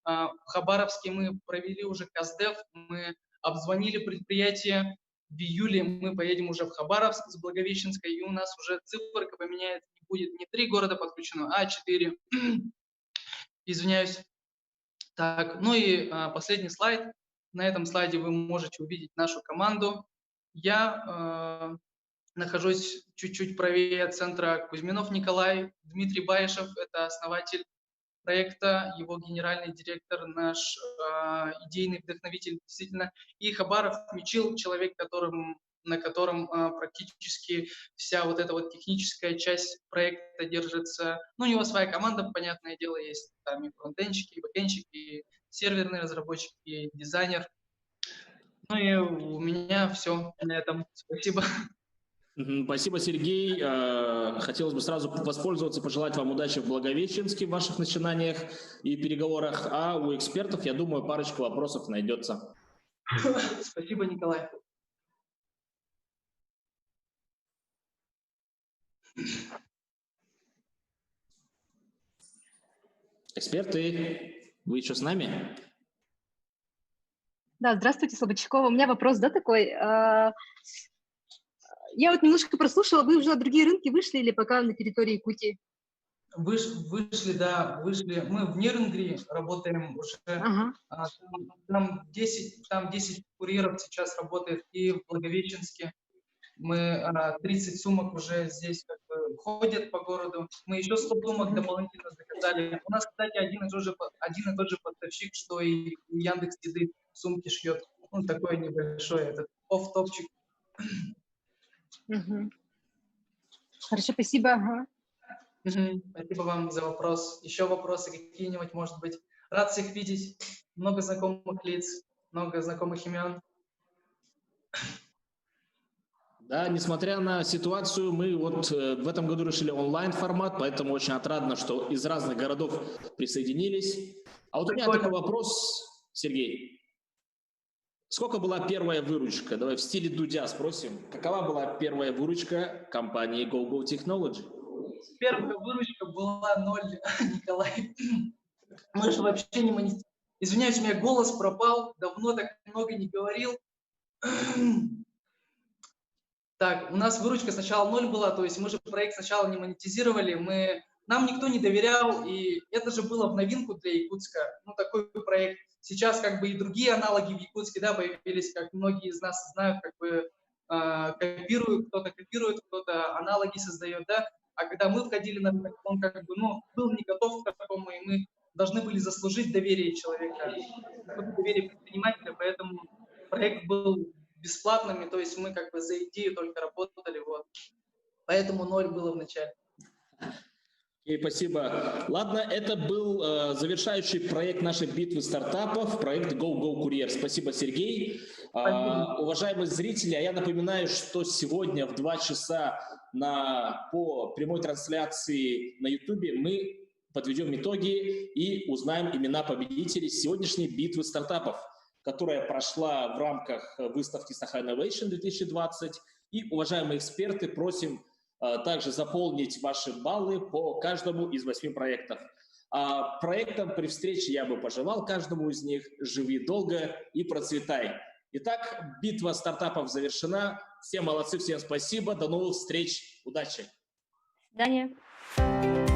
В Хабаровске мы провели уже КАЗДЕВ, мы обзвонили предприятие. В июле мы поедем уже в Хабаровск с Благовещенской, и у нас уже циферка поменяется, будет не 3 города подключено, а 4. Извиняюсь. Так, и последний слайд. На этом слайде вы можете увидеть нашу команду. Я нахожусь чуть-чуть правее от центра. Кузьминов Николай, Дмитрий Баишев, это основатель проекта, его генеральный директор, наш идейный вдохновитель, действительно. И Хабаров Мичил, человек, на котором практически вся вот эта вот техническая часть проекта держится. У него своя команда, понятное дело, есть там и фронтенщики, и бэкенщики, и серверный разработчик, и дизайнер. И у меня все на этом. Спасибо. Спасибо, Сергей. Хотелось бы сразу воспользоваться, пожелать вам удачи в Благовещенске в ваших начинаниях и переговорах. А у экспертов, я думаю, парочка вопросов найдется. Спасибо, Николай. Эксперты, вы еще с нами? Да, здравствуйте, Слободчикова. У меня вопрос, такой. Я вот немножко прослушала, вы уже на другие рынки вышли или пока на территории Якутии? Вышли, да, вышли. Мы в Нерюнгри работаем уже. Ага. Там 10 курьеров сейчас работает и в Благовещенске. Мы 30 сумок уже здесь как бы ходят по городу. Мы еще 100 сумок дополнительно заказали. У нас, кстати, один и тот же поставщик, что и у Яндекс.Еды сумки шьет. Ну, такой небольшой этот офф-топчик. Хорошо, спасибо. Ага. Спасибо вам за вопрос. Еще вопросы какие-нибудь, может быть? Рад всех видеть. Много знакомых лиц, много знакомых имен. Да, несмотря на ситуацию, мы вот в этом году решили онлайн-формат, поэтому очень отрадно, что из разных городов присоединились. А вот у меня такой вопрос, Сергей. Сколько была первая выручка? Давай в стиле Дудя спросим. Какова была первая выручка компании GoGo Technology? Первая выручка была 0, Николай. Мы же вообще не монетизируем. Извиняюсь, у меня голос пропал, давно так много не говорил. Так, у нас выручка сначала 0 была, то есть мы же проект сначала не монетизировали, нам никто не доверял, и это же было в новинку для Якутска, ну, такой проект. Сейчас как бы и другие аналоги в Якутске, да, появились, как многие из нас знают, как бы копируют, кто-то аналоги создает, да, а когда мы входили на рынок, он как бы, ну, был не готов к такому, и мы должны были заслужить доверие человека, доверие предпринимателя, поэтому проект был бесплатными, то есть мы как бы за идею только работали, вот. Поэтому 0 было в начале. Окей, спасибо. Ладно, это был завершающий проект нашей битвы стартапов, проект GoGo Courier. Спасибо, Сергей. Уважаемые зрители, я напоминаю, что сегодня в 2 часа по прямой трансляции на YouTube мы подведем итоги и узнаем имена победителей сегодняшней битвы стартапов, которая прошла в рамках выставки Sahara Innovation 2020. И, уважаемые эксперты, просим также заполнить ваши баллы по каждому из 8 проектов. А проектам при встрече я бы пожелал каждому из них: живи долго и процветай. Итак, битва стартапов завершена. Все молодцы, всем спасибо. До новых встреч. Удачи. До свидания.